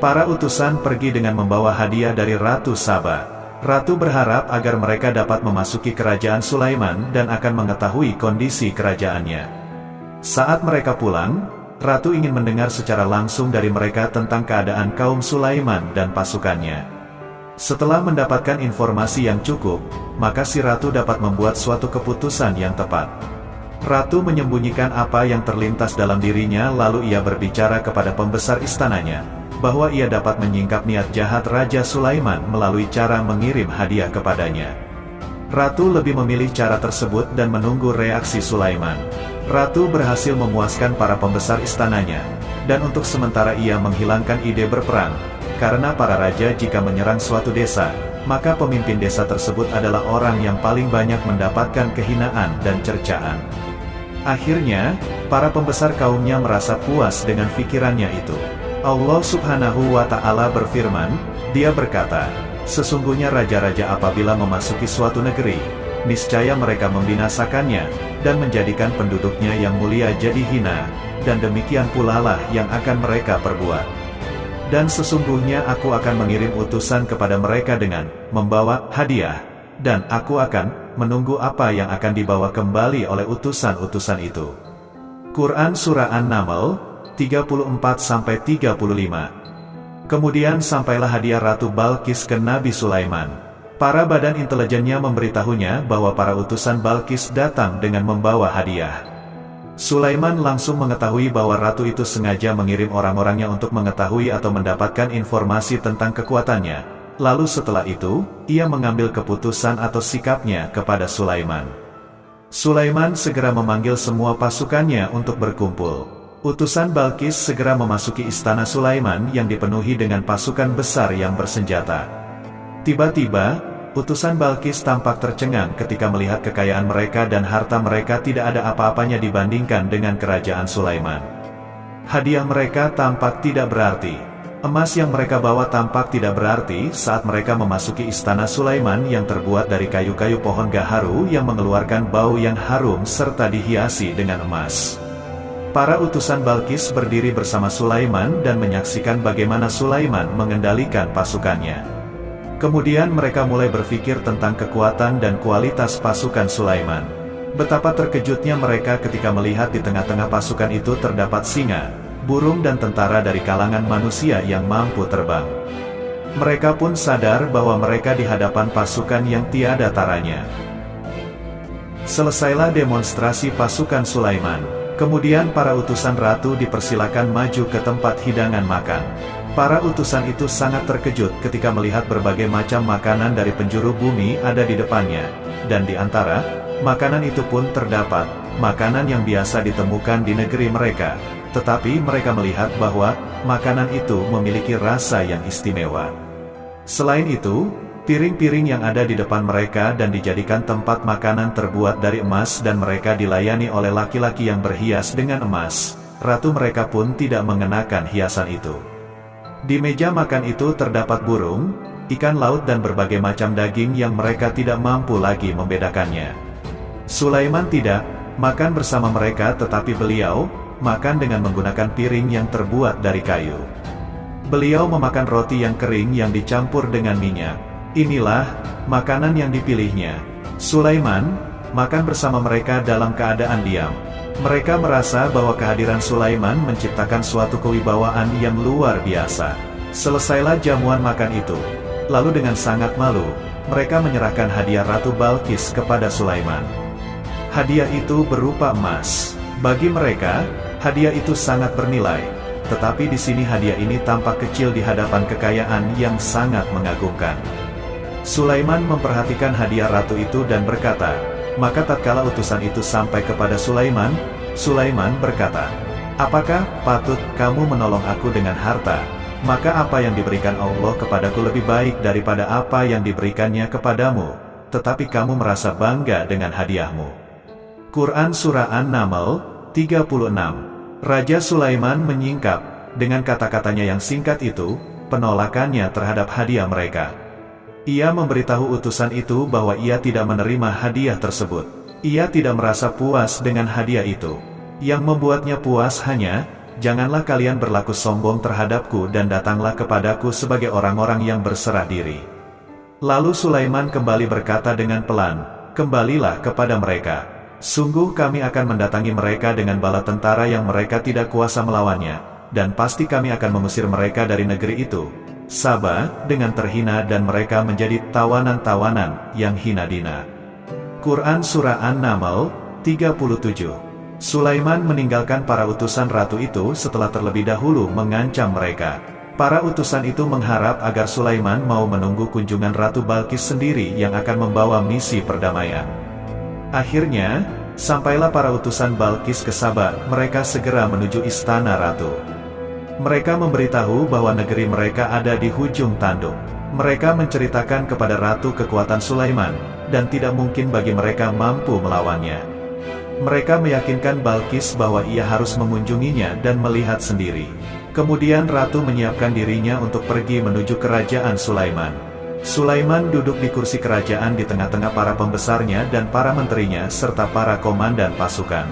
Para utusan pergi dengan membawa hadiah dari Ratu Saba. Ratu berharap agar mereka dapat memasuki kerajaan Sulaiman dan akan mengetahui kondisi kerajaannya. Saat mereka pulang, Ratu ingin mendengar secara langsung dari mereka tentang keadaan kaum Sulaiman dan pasukannya. Setelah mendapatkan informasi yang cukup, maka si Ratu dapat membuat suatu keputusan yang tepat. Ratu menyembunyikan apa yang terlintas dalam dirinya lalu ia berbicara kepada pembesar istananya, bahwa ia dapat menyingkap niat jahat Raja Sulaiman melalui cara mengirim hadiah kepadanya. Ratu lebih memilih cara tersebut dan menunggu reaksi Sulaiman. Ratu berhasil memuaskan para pembesar istananya, dan untuk sementara ia menghilangkan ide berperang, karena para raja jika menyerang suatu desa, maka pemimpin desa tersebut adalah orang yang paling banyak mendapatkan kehinaan dan cercaan. Akhirnya, para pembesar kaumnya merasa puas dengan pikirannya itu. Allah Subhanahu wa Ta'ala berfirman, Dia berkata, "Sesungguhnya raja-raja apabila memasuki suatu negeri, niscaya mereka membinasakannya, dan menjadikan penduduknya yang mulia jadi hina, dan demikian pula lah yang akan mereka perbuat. Dan sesungguhnya aku akan mengirim utusan kepada mereka dengan membawa hadiah, dan aku akan menunggu apa yang akan dibawa kembali oleh utusan-utusan itu." Quran Surah An-Naml, 34-35. Kemudian sampailah hadiah Ratu Balkis ke Nabi Sulaiman. Para badan intelijennya memberitahunya bahwa para utusan Balkis datang dengan membawa hadiah. Sulaiman langsung mengetahui bahwa ratu itu sengaja mengirim orang-orangnya untuk mengetahui atau mendapatkan informasi tentang kekuatannya. Lalu setelah itu, ia mengambil keputusan atau sikapnya kepada Sulaiman. Sulaiman segera memanggil semua pasukannya untuk berkumpul. Utusan Balkis segera memasuki istana Sulaiman yang dipenuhi dengan pasukan besar yang bersenjata. Tiba-tiba, utusan Balkis tampak tercengang ketika melihat kekayaan mereka dan harta mereka tidak ada apa-apanya dibandingkan dengan kerajaan Sulaiman. Hadiah mereka tampak tidak berarti. Emas yang mereka bawa tampak tidak berarti saat mereka memasuki istana Sulaiman yang terbuat dari kayu-kayu pohon gaharu yang mengeluarkan bau yang harum serta dihiasi dengan emas. Para utusan Balkis berdiri bersama Sulaiman dan menyaksikan bagaimana Sulaiman mengendalikan pasukannya. Kemudian mereka mulai berpikir tentang kekuatan dan kualitas pasukan Sulaiman. Betapa terkejutnya mereka ketika melihat di tengah-tengah pasukan itu terdapat singa, burung dan tentara dari kalangan manusia yang mampu terbang. Mereka pun sadar bahwa mereka di hadapan pasukan yang tiada taranya. Selesailah demonstrasi pasukan Sulaiman. Kemudian para utusan ratu dipersilakan maju ke tempat hidangan makan. Para utusan itu sangat terkejut ketika melihat berbagai macam makanan dari penjuru bumi ada di depannya. Dan di antara makanan itu pun terdapat makanan yang biasa ditemukan di negeri mereka. Tetapi mereka melihat bahwa makanan itu memiliki rasa yang istimewa. Selain itu, piring-piring yang ada di depan mereka dan dijadikan tempat makanan terbuat dari emas dan mereka dilayani oleh laki-laki yang berhias dengan emas. Ratu mereka pun tidak mengenakan hiasan itu. Di meja makan itu terdapat burung, ikan laut dan berbagai macam daging yang mereka tidak mampu lagi membedakannya. Sulaiman tidak makan bersama mereka, tetapi beliau makan dengan menggunakan piring yang terbuat dari kayu. Beliau memakan roti yang kering yang dicampur dengan minyak. Inilah makanan yang dipilihnya. Sulaiman makan bersama mereka dalam keadaan diam. Mereka merasa bahwa kehadiran Sulaiman menciptakan suatu kewibawaan yang luar biasa. Selesailah jamuan makan itu. Lalu dengan sangat malu, mereka menyerahkan hadiah Ratu Balkis kepada Sulaiman. Hadiah itu berupa emas. Bagi mereka, hadiah itu sangat bernilai, tetapi di sini hadiah ini tampak kecil di hadapan kekayaan yang sangat mengagumkan. Sulaiman memperhatikan hadiah ratu itu dan berkata, maka tatkala utusan itu sampai kepada Sulaiman, Sulaiman berkata, apakah patut kamu menolong aku dengan harta? Maka apa yang diberikan Allah kepadaku lebih baik daripada apa yang diberikannya kepadamu, tetapi kamu merasa bangga dengan hadiahmu. Quran Surah An-Naml 36. Raja Sulaiman menyingkap, dengan kata-katanya yang singkat itu, penolakannya terhadap hadiah mereka. Ia memberitahu utusan itu bahwa ia tidak menerima hadiah tersebut. Ia tidak merasa puas dengan hadiah itu. Yang membuatnya puas hanya, janganlah kalian berlaku sombong terhadapku dan datanglah kepadaku sebagai orang-orang yang berserah diri. Lalu Sulaiman kembali berkata dengan pelan, kembalilah kepada mereka. Sungguh kami akan mendatangi mereka dengan bala tentara yang mereka tidak kuasa melawannya, dan pasti kami akan mengusir mereka dari negeri itu. Saba, dengan terhina dan mereka menjadi tawanan-tawanan yang hina dina. Quran Surah An-Naml 37. Sulaiman meninggalkan para utusan ratu itu setelah terlebih dahulu mengancam mereka. Para utusan itu mengharap agar Sulaiman mau menunggu kunjungan Ratu Balkis sendiri yang akan membawa misi perdamaian. Akhirnya, sampailah para utusan Balkis ke Saba. Mereka segera menuju istana ratu. Mereka memberitahu bahwa negeri mereka ada di hujung tanduk. Mereka menceritakan kepada ratu kekuatan Sulaiman, dan tidak mungkin bagi mereka mampu melawannya. Mereka meyakinkan Balkis bahwa ia harus mengunjunginya dan melihat sendiri. Kemudian ratu menyiapkan dirinya untuk pergi menuju kerajaan Sulaiman. Sulaiman duduk di kursi kerajaan di tengah-tengah para pembesarnya dan para menterinya serta para komandan pasukan.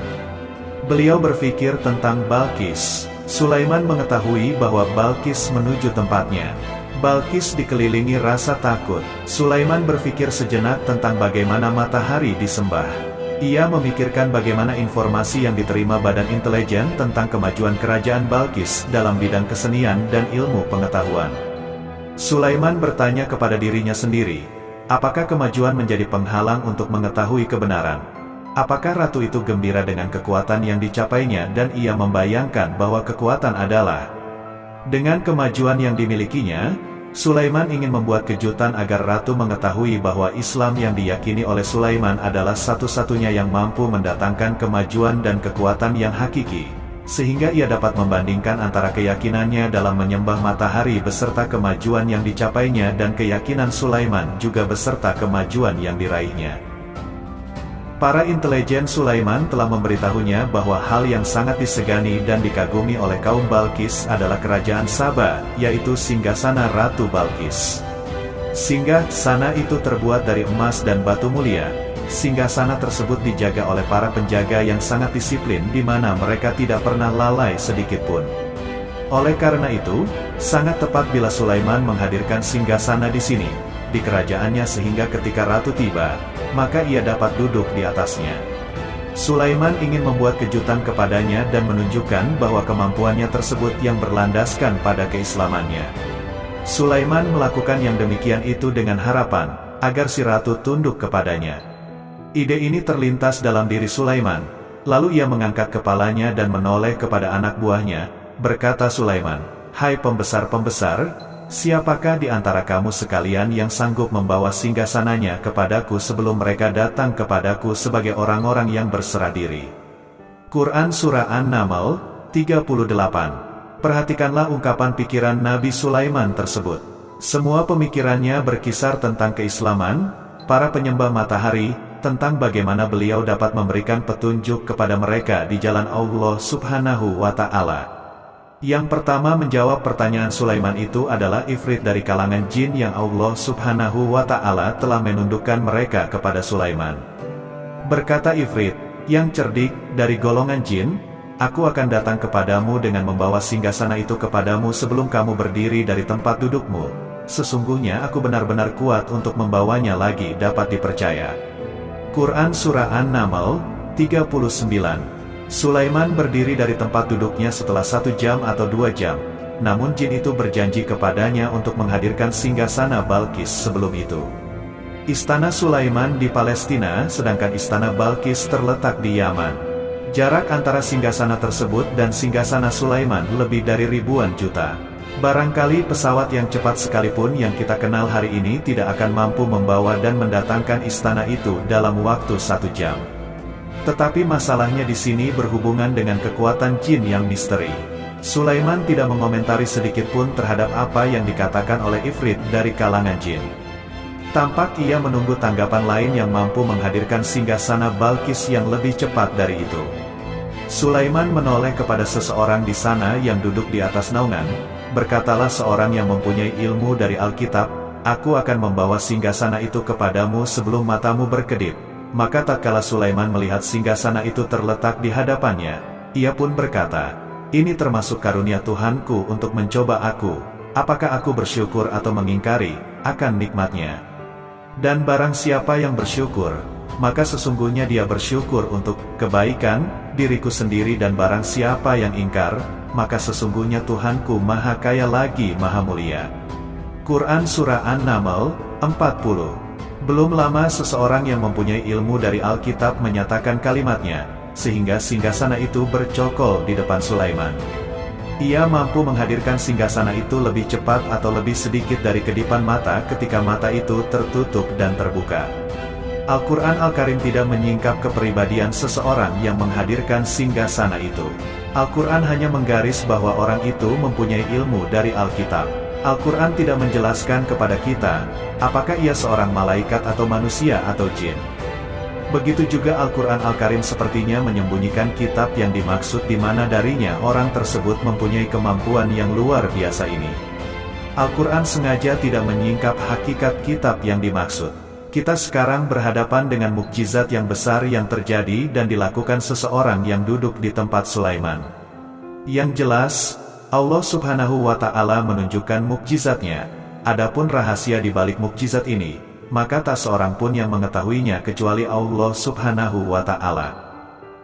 Beliau berpikir tentang Balkis. Sulaiman mengetahui bahwa Balkis menuju tempatnya. Balkis dikelilingi rasa takut. Sulaiman berpikir sejenak tentang bagaimana matahari disembah. Ia memikirkan bagaimana informasi yang diterima Badan Intelijen tentang kemajuan kerajaan Balkis dalam bidang kesenian dan ilmu pengetahuan. Sulaiman bertanya kepada dirinya sendiri, apakah kemajuan menjadi penghalang untuk mengetahui kebenaran? Apakah ratu itu gembira dengan kekuatan yang dicapainya dan ia membayangkan bahwa kekuatan adalah dengan kemajuan yang dimilikinya? Sulaiman ingin membuat kejutan agar ratu mengetahui bahwa Islam yang diyakini oleh Sulaiman adalah satu-satunya yang mampu mendatangkan kemajuan dan kekuatan yang hakiki, sehingga ia dapat membandingkan antara keyakinannya dalam menyembah matahari beserta kemajuan yang dicapainya dan keyakinan Sulaiman juga beserta kemajuan yang diraihnya. Para intelijen Sulaiman telah memberitahunya bahwa hal yang sangat disegani dan dikagumi oleh kaum Balkis adalah kerajaan Saba, yaitu singgasana Ratu Balkis. Singgasana itu terbuat dari emas dan batu mulia. Singgasana tersebut dijaga oleh para penjaga yang sangat disiplin di mana mereka tidak pernah lalai sedikit pun. Oleh karena itu, sangat tepat bila Sulaiman menghadirkan singgasana di sini, di kerajaannya sehingga ketika ratu tiba, maka ia dapat duduk di atasnya. Sulaiman ingin membuat kejutan kepadanya dan menunjukkan bahwa kemampuannya tersebut yang berlandaskan pada keislamannya. Sulaiman melakukan yang demikian itu dengan harapan, agar si ratu tunduk kepadanya. Ide ini terlintas dalam diri Sulaiman, lalu ia mengangkat kepalanya dan menoleh kepada anak buahnya, berkata Sulaiman, "Hai pembesar-pembesar, siapakah di antara kamu sekalian yang sanggup membawa singgasananya kepadaku sebelum mereka datang kepadaku sebagai orang-orang yang berserah diri?" Quran Surah An-Naml, 38. Perhatikanlah ungkapan pikiran Nabi Sulaiman tersebut. Semua pemikirannya berkisar tentang keislaman, para penyembah matahari, tentang bagaimana beliau dapat memberikan petunjuk kepada mereka di jalan Allah Subhanahu wa Ta'ala. Yang pertama menjawab pertanyaan Sulaiman itu adalah Ifrit dari kalangan jin yang Allah Subhanahu wa Ta'ala telah menundukkan mereka kepada Sulaiman. Berkata Ifrit, yang cerdik, dari golongan jin, "Aku akan datang kepadamu dengan membawa singgasana itu kepadamu sebelum kamu berdiri dari tempat dudukmu. Sesungguhnya aku benar-benar kuat untuk membawanya lagi dapat dipercaya." Quran Surah An-Naml, 39. Sulaiman berdiri dari tempat duduknya setelah 1 jam atau 2 jam, namun jin itu berjanji kepadanya untuk menghadirkan singgasana Balkis sebelum itu. Istana Sulaiman di Palestina, sedangkan istana Balkis terletak di Yaman. Jarak antara singgasana tersebut dan singgasana Sulaiman lebih dari ribuan juta. Barangkali pesawat yang cepat sekalipun yang kita kenal hari ini tidak akan mampu membawa dan mendatangkan istana itu dalam waktu 1 jam. Tetapi masalahnya di sini berhubungan dengan kekuatan jin yang misteri. Sulaiman tidak mengomentari sedikit pun terhadap apa yang dikatakan oleh Ifrit dari kalangan jin. Tampak ia menunggu tanggapan lain yang mampu menghadirkan singgasana Balkis yang lebih cepat dari itu. Sulaiman menoleh kepada seseorang di sana yang duduk di atas naungan. Berkatalah seorang yang mempunyai ilmu dari Alkitab, "Aku akan membawa singgasana itu kepadamu sebelum matamu berkedip." Maka tatkala Sulaiman melihat singgasana itu terletak di hadapannya, ia pun berkata, "Ini termasuk karunia Tuhanku untuk mencoba aku, apakah aku bersyukur atau mengingkari akan nikmatnya?" Dan barang siapa yang bersyukur, maka sesungguhnya dia bersyukur untuk kebaikan diriku sendiri, dan barang siapa yang ingkar, maka sesungguhnya Tuhanku Maha Kaya lagi Maha Mulia. Quran Surah An-Naml, 40. Belum lama seseorang yang mempunyai ilmu dari Alkitab menyatakan kalimatnya, sehingga singgasana itu bercokol di depan Sulaiman. Ia mampu menghadirkan singgasana itu lebih cepat atau lebih sedikit dari kedipan mata ketika mata itu tertutup dan terbuka. Al-Quran Al-Karim tidak menyingkap kepribadian seseorang yang menghadirkan singgasana itu. Al-Quran hanya menggaris bahwa orang itu mempunyai ilmu dari Alkitab. Al-Quran tidak menjelaskan kepada kita, apakah ia seorang malaikat atau manusia atau jin. Begitu juga Al-Quran Al-Karim sepertinya menyembunyikan kitab yang dimaksud di mana darinya orang tersebut mempunyai kemampuan yang luar biasa ini. Al-Quran sengaja tidak menyingkap hakikat kitab yang dimaksud. Kita sekarang berhadapan dengan mukjizat yang besar yang terjadi dan dilakukan seseorang yang duduk di tempat Sulaiman. Yang jelas, Allah Subhanahu wa Ta'ala menunjukkan mukjizatnya. Adapun rahasia di balik mukjizat ini, maka tak seorang pun yang mengetahuinya kecuali Allah Subhanahu wa Ta'ala.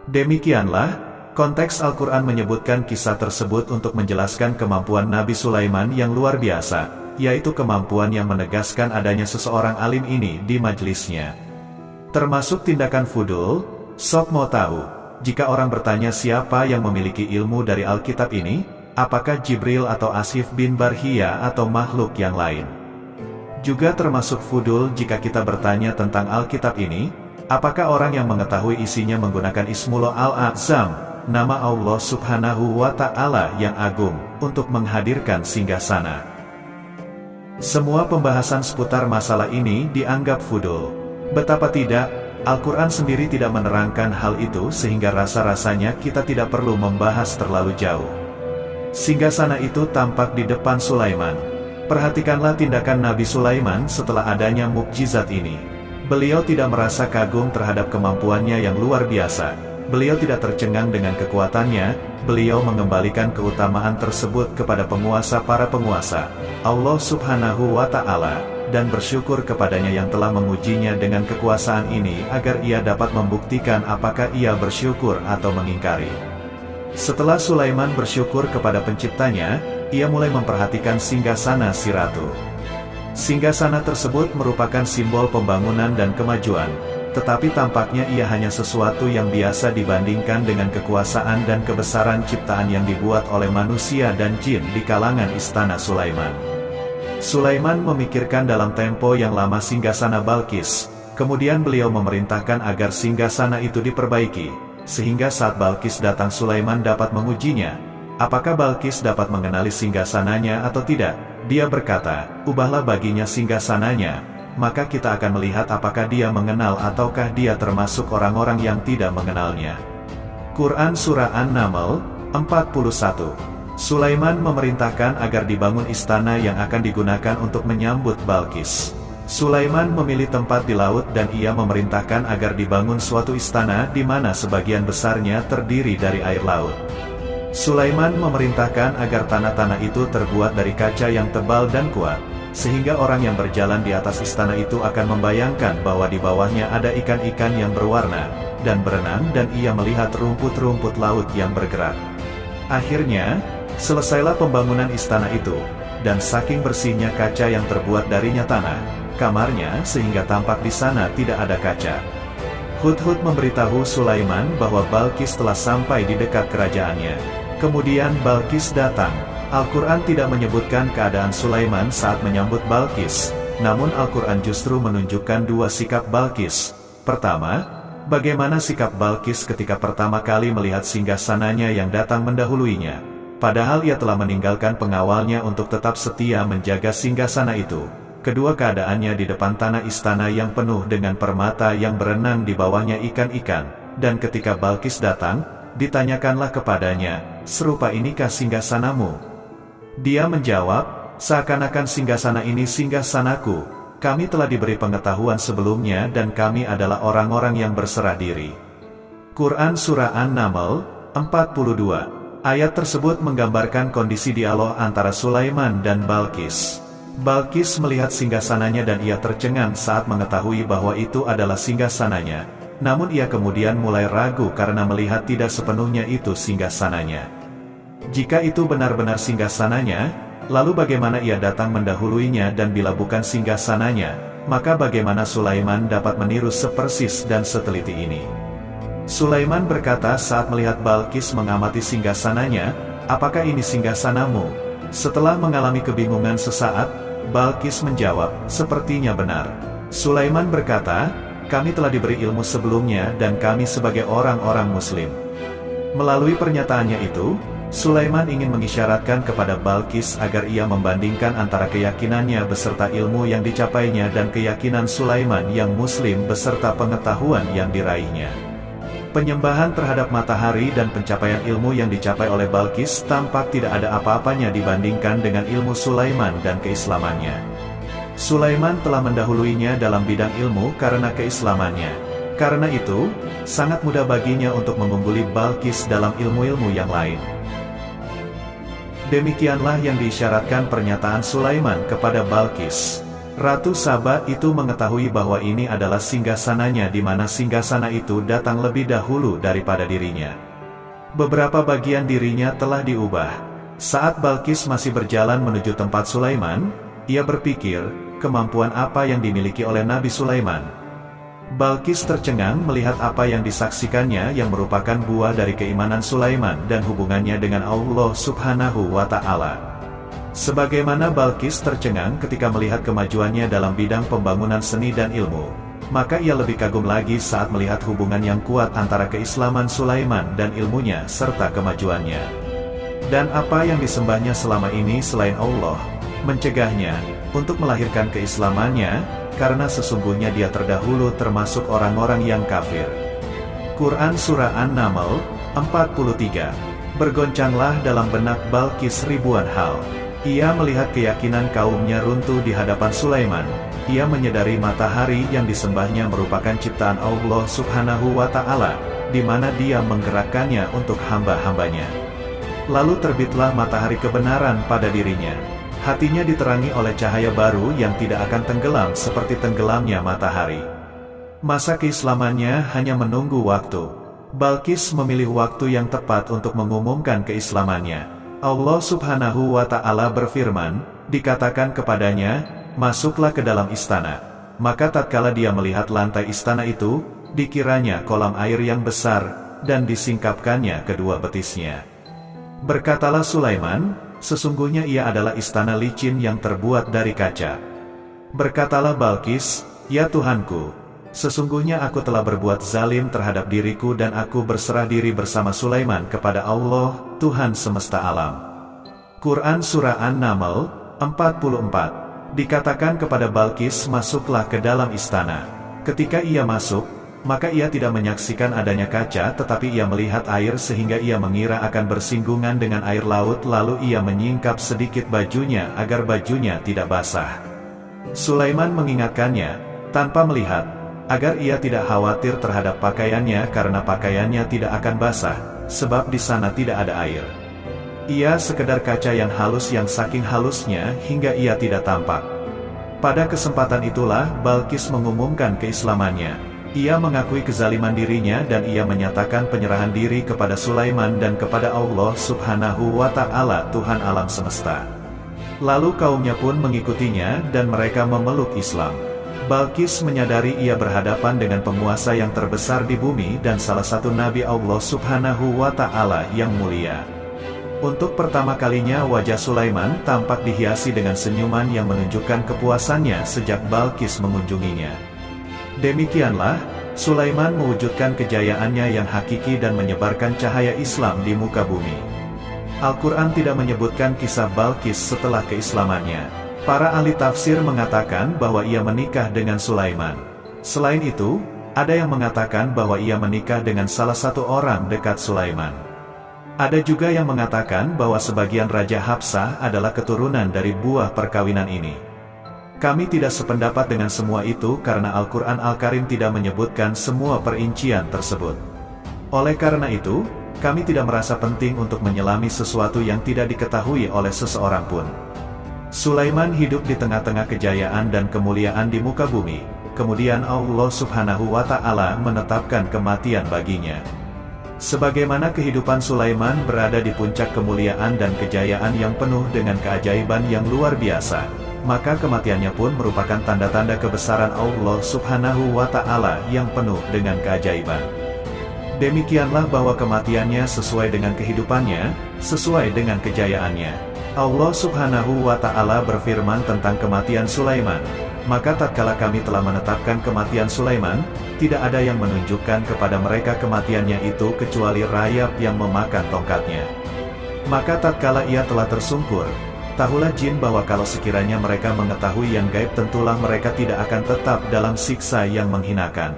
Demikianlah, konteks Al-Quran menyebutkan kisah tersebut untuk menjelaskan kemampuan Nabi Sulaiman yang luar biasa, yaitu kemampuan yang menegaskan adanya seseorang alim ini di majelisnya. Termasuk tindakan fudul, sok mau tahu, jika orang bertanya siapa yang memiliki ilmu dari Alkitab ini, apakah Jibril atau Asif bin Barhia atau makhluk yang lain? Juga termasuk fudul jika kita bertanya tentang Alkitab ini, apakah orang yang mengetahui isinya menggunakan Ismullah Al-A'zam, nama Allah Subhanahu wa Ta'ala yang agung, untuk menghadirkan singgasana. Semua pembahasan seputar masalah ini dianggap fudul. Betapa tidak, Al-Quran sendiri tidak menerangkan hal itu sehingga rasa-rasanya kita tidak perlu membahas terlalu jauh. Singgasana itu tampak di depan Sulaiman. Perhatikanlah tindakan Nabi Sulaiman setelah adanya mukjizat ini. Beliau tidak merasa kagum terhadap kemampuannya yang luar biasa. Beliau tidak tercengang dengan kekuatannya. Beliau mengembalikan keutamaan tersebut kepada penguasa para penguasa, Allah Subhanahu wa Ta'ala, dan bersyukur kepadanya yang telah mengujinya dengan kekuasaan ini agar ia dapat membuktikan apakah ia bersyukur atau mengingkari. Setelah Sulaiman bersyukur kepada penciptanya, ia mulai memperhatikan singgasana si ratu. Singgasana tersebut merupakan simbol pembangunan dan kemajuan, tetapi tampaknya ia hanya sesuatu yang biasa dibandingkan dengan kekuasaan dan kebesaran ciptaan yang dibuat oleh manusia dan jin di kalangan istana Sulaiman. Sulaiman memikirkan dalam tempo yang lama singgasana Balqis, kemudian beliau memerintahkan agar singgasana itu diperbaiki, sehingga saat Balqis datang Sulaiman dapat mengujinya. Apakah Balqis dapat mengenali singgasananya atau tidak? Dia berkata, ubahlah baginya singgasananya, maka kita akan melihat apakah dia mengenal ataukah dia termasuk orang-orang yang tidak mengenalnya. Quran Surah An-Naml, 41. Sulaiman memerintahkan agar dibangun istana yang akan digunakan untuk menyambut Balqis. Sulaiman memilih tempat di laut dan ia memerintahkan agar dibangun suatu istana di mana sebagian besarnya terdiri dari air laut. Sulaiman memerintahkan agar tanah-tanah itu terbuat dari kaca yang tebal dan kuat, sehingga orang yang berjalan di atas istana itu akan membayangkan bahwa di bawahnya ada ikan-ikan yang berwarna dan berenang dan ia melihat rumput-rumput laut yang bergerak. Akhirnya, selesailah pembangunan istana itu, dan saking bersihnya kaca yang terbuat darinya tanah, kamarnya sehingga tampak di sana tidak ada kaca. Hudhud memberitahu Sulaiman bahwa Balqis telah sampai di dekat kerajaannya. Kemudian Balqis datang. Al-Quran tidak menyebutkan keadaan Sulaiman saat menyambut Balqis, namun Al-Quran justru menunjukkan dua sikap Balqis. Pertama, bagaimana sikap Balqis ketika pertama kali melihat singgasananya yang datang mendahuluinya. Padahal ia telah meninggalkan pengawalnya untuk tetap setia menjaga singgasana itu. Kedua, keadaannya di depan tanah istana yang penuh dengan permata yang berenang di bawahnya ikan-ikan. Dan ketika Balqis datang, ditanyakanlah kepadanya, serupa inikah singgasanamu? Dia menjawab, seakan-akan singgasana ini singgasanaku. Kami telah diberi pengetahuan sebelumnya dan kami adalah orang-orang yang berserah diri. Quran Surah An-Naml, 42. Ayat tersebut menggambarkan kondisi dialog antara Sulaiman dan Balqis. Balqis melihat singgasananya dan ia tercengang saat mengetahui bahwa itu adalah singgasananya. Namun ia kemudian mulai ragu karena melihat tidak sepenuhnya itu singgasananya. Jika itu benar-benar singgasananya, lalu bagaimana ia datang mendahuluinya dan bila bukan singgasananya, maka bagaimana Sulaiman dapat meniru sepersis dan seteliti ini? Sulaiman berkata saat melihat Balqis mengamati singgasananya, apakah ini singgasanamu? Setelah mengalami kebingungan sesaat, Balqis menjawab, sepertinya benar. Sulaiman berkata, kami telah diberi ilmu sebelumnya dan kami sebagai orang-orang muslim. Melalui pernyataannya itu, Sulaiman ingin mengisyaratkan kepada Balqis agar ia membandingkan antara keyakinannya beserta ilmu yang dicapainya dan keyakinan Sulaiman yang muslim beserta pengetahuan yang diraihnya. Penyembahan terhadap matahari dan pencapaian ilmu yang dicapai oleh Balqis tampak tidak ada apa-apanya dibandingkan dengan ilmu Sulaiman dan keislamannya. Sulaiman telah mendahuluinya dalam bidang ilmu karena keislamannya. Karena itu, sangat mudah baginya untuk mengungguli Balqis dalam ilmu-ilmu yang lain. Demikianlah yang diisyaratkan pernyataan Sulaiman kepada Balqis. Ratu Saba itu mengetahui bahwa ini adalah singgasananya di mana singgasana itu datang lebih dahulu daripada dirinya. Beberapa bagian dirinya telah diubah. Saat Balqis masih berjalan menuju tempat Sulaiman, ia berpikir, kemampuan apa yang dimiliki oleh Nabi Sulaiman? Balqis tercengang melihat apa yang disaksikannya yang merupakan buah dari keimanan Sulaiman dan hubungannya dengan Allah Subhanahu wa Ta'ala. Sebagaimana Balqis tercengang ketika melihat kemajuannya dalam bidang pembangunan seni dan ilmu, maka ia lebih kagum lagi saat melihat hubungan yang kuat antara keislaman Sulaiman dan ilmunya serta kemajuannya. Dan apa yang disembahnya selama ini selain Allah, mencegahnya untuk melahirkan keislamannya, karena sesungguhnya dia terdahulu termasuk orang-orang yang kafir. Quran Surah An-Naml, 43. Bergoncanglah dalam benak Balqis ribuan hal. Ia melihat keyakinan kaumnya runtuh di hadapan Sulaiman. Ia menyadari matahari yang disembahnya merupakan ciptaan Allah Subhanahu wa Ta'ala, di mana dia menggerakkannya untuk hamba-hambanya. Lalu terbitlah matahari kebenaran pada dirinya. Hatinya diterangi oleh cahaya baru yang tidak akan tenggelam seperti tenggelamnya matahari. Masa keislamannya hanya menunggu waktu. Balqis memilih waktu yang tepat untuk mengumumkan keislamannya. Allah Subhanahu wa Ta'ala berfirman, dikatakan kepadanya, masuklah ke dalam istana. Maka tatkala dia melihat lantai istana itu, dikiranya kolam air yang besar, dan disingkapkannya kedua betisnya. Berkatalah Sulaiman, sesungguhnya ia adalah istana licin yang terbuat dari kaca. Berkatalah Balqis, ya Tuhanku, sesungguhnya aku telah berbuat zalim terhadap diriku dan aku berserah diri bersama Sulaiman kepada Allah, Tuhan semesta alam. Quran Surah An-Naml, 44. Dikatakan kepada Balqis masuklah ke dalam istana. Ketika ia masuk, maka ia tidak menyaksikan adanya kaca tetapi ia melihat air sehingga ia mengira akan bersinggungan dengan air laut lalu ia menyingkap sedikit bajunya agar bajunya tidak basah. Sulaiman mengingatkannya, tanpa melihat, agar ia tidak khawatir terhadap pakaiannya karena pakaiannya tidak akan basah, sebab di sana tidak ada air. Ia sekedar kaca yang halus yang saking halusnya hingga ia tidak tampak. Pada kesempatan itulah Balqis mengumumkan keislamannya. Ia mengakui kezaliman dirinya dan ia menyatakan penyerahan diri kepada Sulaiman dan kepada Allah Subhanahu wa Ta'ala Tuhan alam semesta. Lalu kaumnya pun mengikutinya dan mereka memeluk Islam. Balqis menyadari ia berhadapan dengan penguasa yang terbesar di bumi dan salah satu Nabi Allah Subhanahu wa Ta'ala yang mulia. Untuk pertama kalinya wajah Sulaiman tampak dihiasi dengan senyuman yang menunjukkan kepuasannya sejak Balqis mengunjunginya. Demikianlah, Sulaiman mewujudkan kejayaannya yang hakiki dan menyebarkan cahaya Islam di muka bumi. Al-Quran tidak menyebutkan kisah Balqis setelah keislamannya. Para ahli tafsir mengatakan bahwa ia menikah dengan Sulaiman. Selain itu, ada yang mengatakan bahwa ia menikah dengan salah satu orang dekat Sulaiman. Ada juga yang mengatakan bahwa sebagian Raja Habsah adalah keturunan dari buah perkawinan ini. Kami tidak sependapat dengan semua itu karena Al-Quran Al-Karim tidak menyebutkan semua perincian tersebut. Oleh karena itu, kami tidak merasa penting untuk menyelami sesuatu yang tidak diketahui oleh seseorang pun. Sulaiman hidup di tengah-tengah kejayaan dan kemuliaan di muka bumi, kemudian Allah Subhanahu wa Ta'ala menetapkan kematian baginya. Sebagaimana kehidupan Sulaiman berada di puncak kemuliaan dan kejayaan yang penuh dengan keajaiban yang luar biasa, maka kematiannya pun merupakan tanda-tanda kebesaran Allah Subhanahu wa Ta'ala yang penuh dengan keajaiban. Demikianlah bahwa kematiannya sesuai dengan kehidupannya, sesuai dengan kejayaannya. Allah Subhanahu wa Ta'ala berfirman tentang kematian Sulaiman, maka tatkala kami telah menetapkan kematian Sulaiman, tidak ada yang menunjukkan kepada mereka kematiannya itu kecuali rayap yang memakan tongkatnya. Maka tatkala ia telah tersungkur, tahulah jin bahwa kalau sekiranya mereka mengetahui yang gaib tentulah mereka tidak akan tetap dalam siksa yang menghinakan.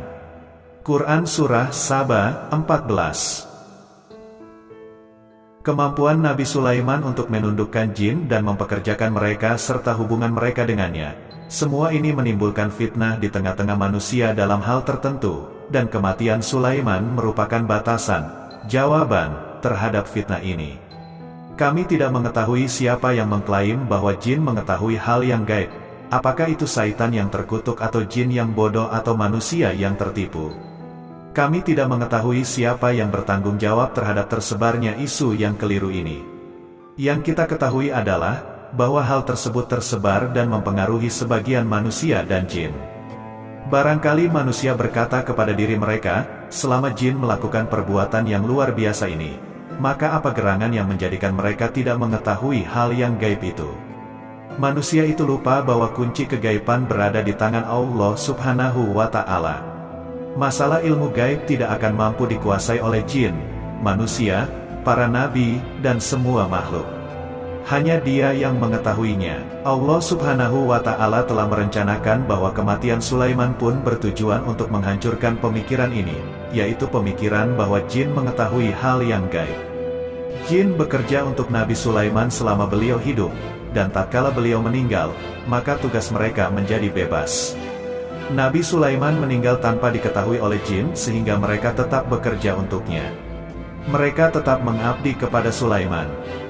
Quran Surah Saba, 14. Kemampuan Nabi Sulaiman untuk menundukkan jin dan mempekerjakan mereka serta hubungan mereka dengannya, semua ini menimbulkan fitnah di tengah-tengah manusia dalam hal tertentu, dan kematian Sulaiman merupakan batasan, jawaban, terhadap fitnah ini. Kami tidak mengetahui siapa yang mengklaim bahwa jin mengetahui hal yang gaib, apakah itu syaitan yang terkutuk atau jin yang bodoh atau manusia yang tertipu. Kami tidak mengetahui siapa yang bertanggung jawab terhadap tersebarnya isu yang keliru ini. Yang kita ketahui adalah, bahwa hal tersebut tersebar dan mempengaruhi sebagian manusia dan jin. Barangkali manusia berkata kepada diri mereka, selama jin melakukan perbuatan yang luar biasa ini, maka apa gerangan yang menjadikan mereka tidak mengetahui hal yang gaib itu? Manusia itu lupa bahwa kunci kegaiban berada di tangan Allah Subhanahu wa Ta'ala. Masalah ilmu gaib tidak akan mampu dikuasai oleh jin, manusia, para nabi, dan semua makhluk. Hanya Dia yang mengetahuinya. Allah Subhanahu wa Ta'ala telah merencanakan bahwa kematian Sulaiman pun bertujuan untuk menghancurkan pemikiran ini, yaitu pemikiran bahwa jin mengetahui hal yang gaib. Jin bekerja untuk Nabi Sulaiman selama beliau hidup, dan tatkala beliau meninggal, maka tugas mereka menjadi bebas. Nabi Sulaiman meninggal tanpa diketahui oleh jin sehingga mereka tetap bekerja untuknya. Mereka tetap mengabdi kepada Sulaiman.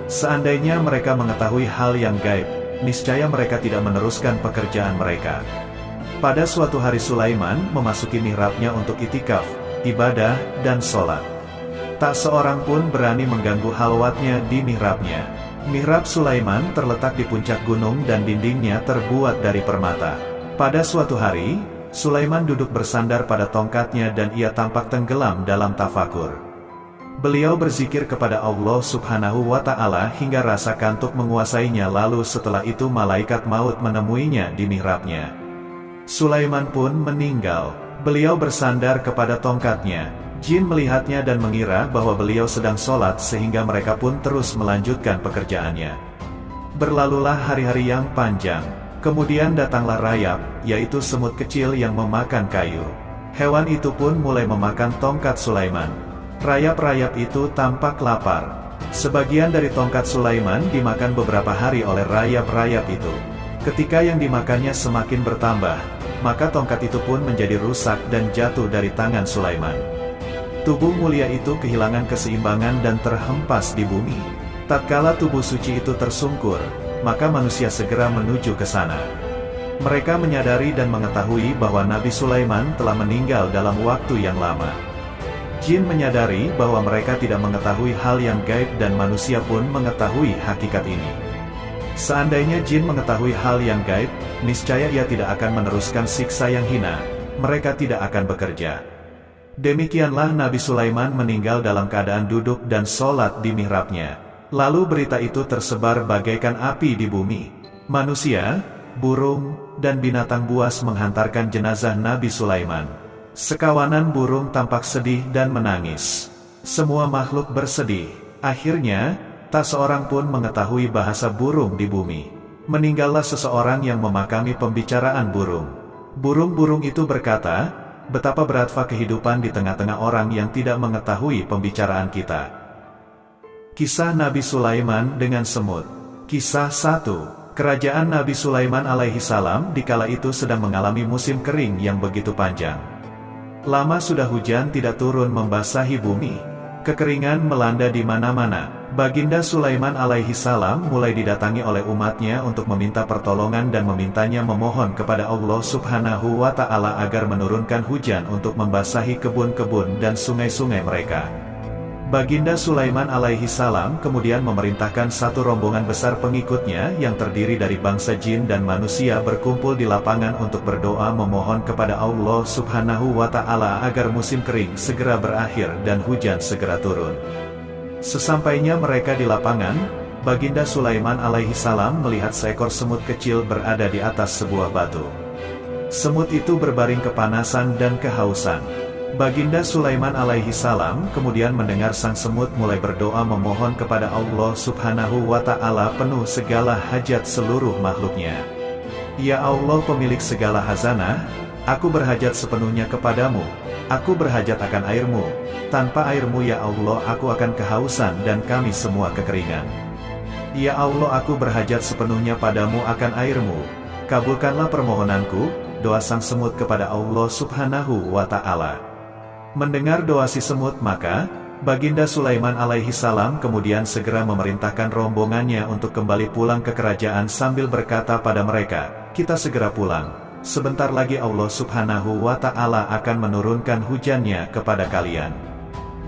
Seandainya mereka mengetahui hal yang gaib, niscaya mereka tidak meneruskan pekerjaan mereka. Pada suatu hari Sulaiman memasuki mihrabnya untuk itikaf, ibadah, dan sholat. Tak seorang pun berani mengganggu halwatnya di mihrabnya. Mihrab Sulaiman terletak di puncak gunung dan dindingnya terbuat dari permata. Pada suatu hari, Sulaiman duduk bersandar pada tongkatnya dan ia tampak tenggelam dalam tafakur. Beliau berzikir kepada Allah Subhanahu wa Ta'ala hingga rasa kantuk menguasainya, lalu setelah itu malaikat maut menemuinya di mihrabnya. Sulaiman pun meninggal. Beliau bersandar kepada tongkatnya. Jin melihatnya dan mengira bahwa beliau sedang sholat sehingga mereka pun terus melanjutkan pekerjaannya. Berlalulah hari-hari yang panjang. Kemudian datanglah rayap, yaitu semut kecil yang memakan kayu. Hewan itu pun mulai memakan tongkat Sulaiman. Rayap-rayap itu tampak lapar. Sebagian dari tongkat Sulaiman dimakan beberapa hari oleh rayap-rayap itu. Ketika yang dimakannya semakin bertambah, maka tongkat itu pun menjadi rusak dan jatuh dari tangan Sulaiman. Tubuh mulia itu kehilangan keseimbangan dan terhempas di bumi. Tatkala tubuh suci itu tersungkur, maka manusia segera menuju ke sana. Mereka menyadari dan mengetahui bahwa Nabi Sulaiman telah meninggal dalam waktu yang lama. Jin menyadari bahwa mereka tidak mengetahui hal yang gaib dan manusia pun mengetahui hakikat ini. Seandainya jin mengetahui hal yang gaib, niscaya ia tidak akan meneruskan siksa yang hina. Mereka tidak akan bekerja. Demikianlah Nabi Sulaiman meninggal dalam keadaan duduk dan sholat di mihrabnya. Lalu berita itu tersebar bagaikan api di bumi. Manusia, burung, dan binatang buas menghantarkan jenazah Nabi Sulaiman. Sekawanan burung tampak sedih dan menangis. Semua makhluk bersedih. Akhirnya, tak seorang pun mengetahui bahasa burung di bumi. Meninggallah seseorang yang memakami pembicaraan burung. Burung-burung itu berkata, betapa beratfa kehidupan di tengah-tengah orang yang tidak mengetahui pembicaraan kita. Kisah Nabi Sulaiman dengan semut. Kisah 1. Kerajaan Nabi Sulaiman alaihi salam dikala itu sedang mengalami musim kering yang begitu panjang. Lama sudah hujan tidak turun membasahi bumi. Kekeringan melanda di mana-mana. Baginda Sulaiman alaihi salam mulai didatangi oleh umatnya untuk meminta pertolongan dan memintanya memohon kepada Allah Subhanahu wa Ta'ala agar menurunkan hujan untuk membasahi kebun-kebun dan sungai-sungai mereka. Baginda Sulaiman alaihi salam kemudian memerintahkan satu rombongan besar pengikutnya yang terdiri dari bangsa jin dan manusia berkumpul di lapangan untuk berdoa memohon kepada Allah Subhanahu wa Ta'ala agar musim kering segera berakhir dan hujan segera turun. Sesampainya mereka di lapangan, Baginda Sulaiman alaihi salam melihat seekor semut kecil berada di atas sebuah batu. Semut itu berbaring kepanasan dan kehausan. Baginda Sulaiman alaihi salam kemudian mendengar sang semut mulai berdoa memohon kepada Allah Subhanahu wa Ta'ala penuh segala hajat seluruh makhluknya. Ya Allah pemilik segala hazanah, aku berhajat sepenuhnya kepadamu. Aku berhajat akan airmu. Tanpa airmu ya Allah aku akan kehausan dan kami semua kekeringan. Ya Allah aku berhajat sepenuhnya padamu akan airmu. Kabulkanlah permohonanku, doa sang semut kepada Allah Subhanahu wa Ta'ala. Mendengar doa si semut maka, Baginda Sulaiman alaihi salam kemudian segera memerintahkan rombongannya untuk kembali pulang ke kerajaan sambil berkata pada mereka, kita segera pulang. Sebentar lagi Allah Subhanahu wa Ta'ala akan menurunkan hujannya kepada kalian.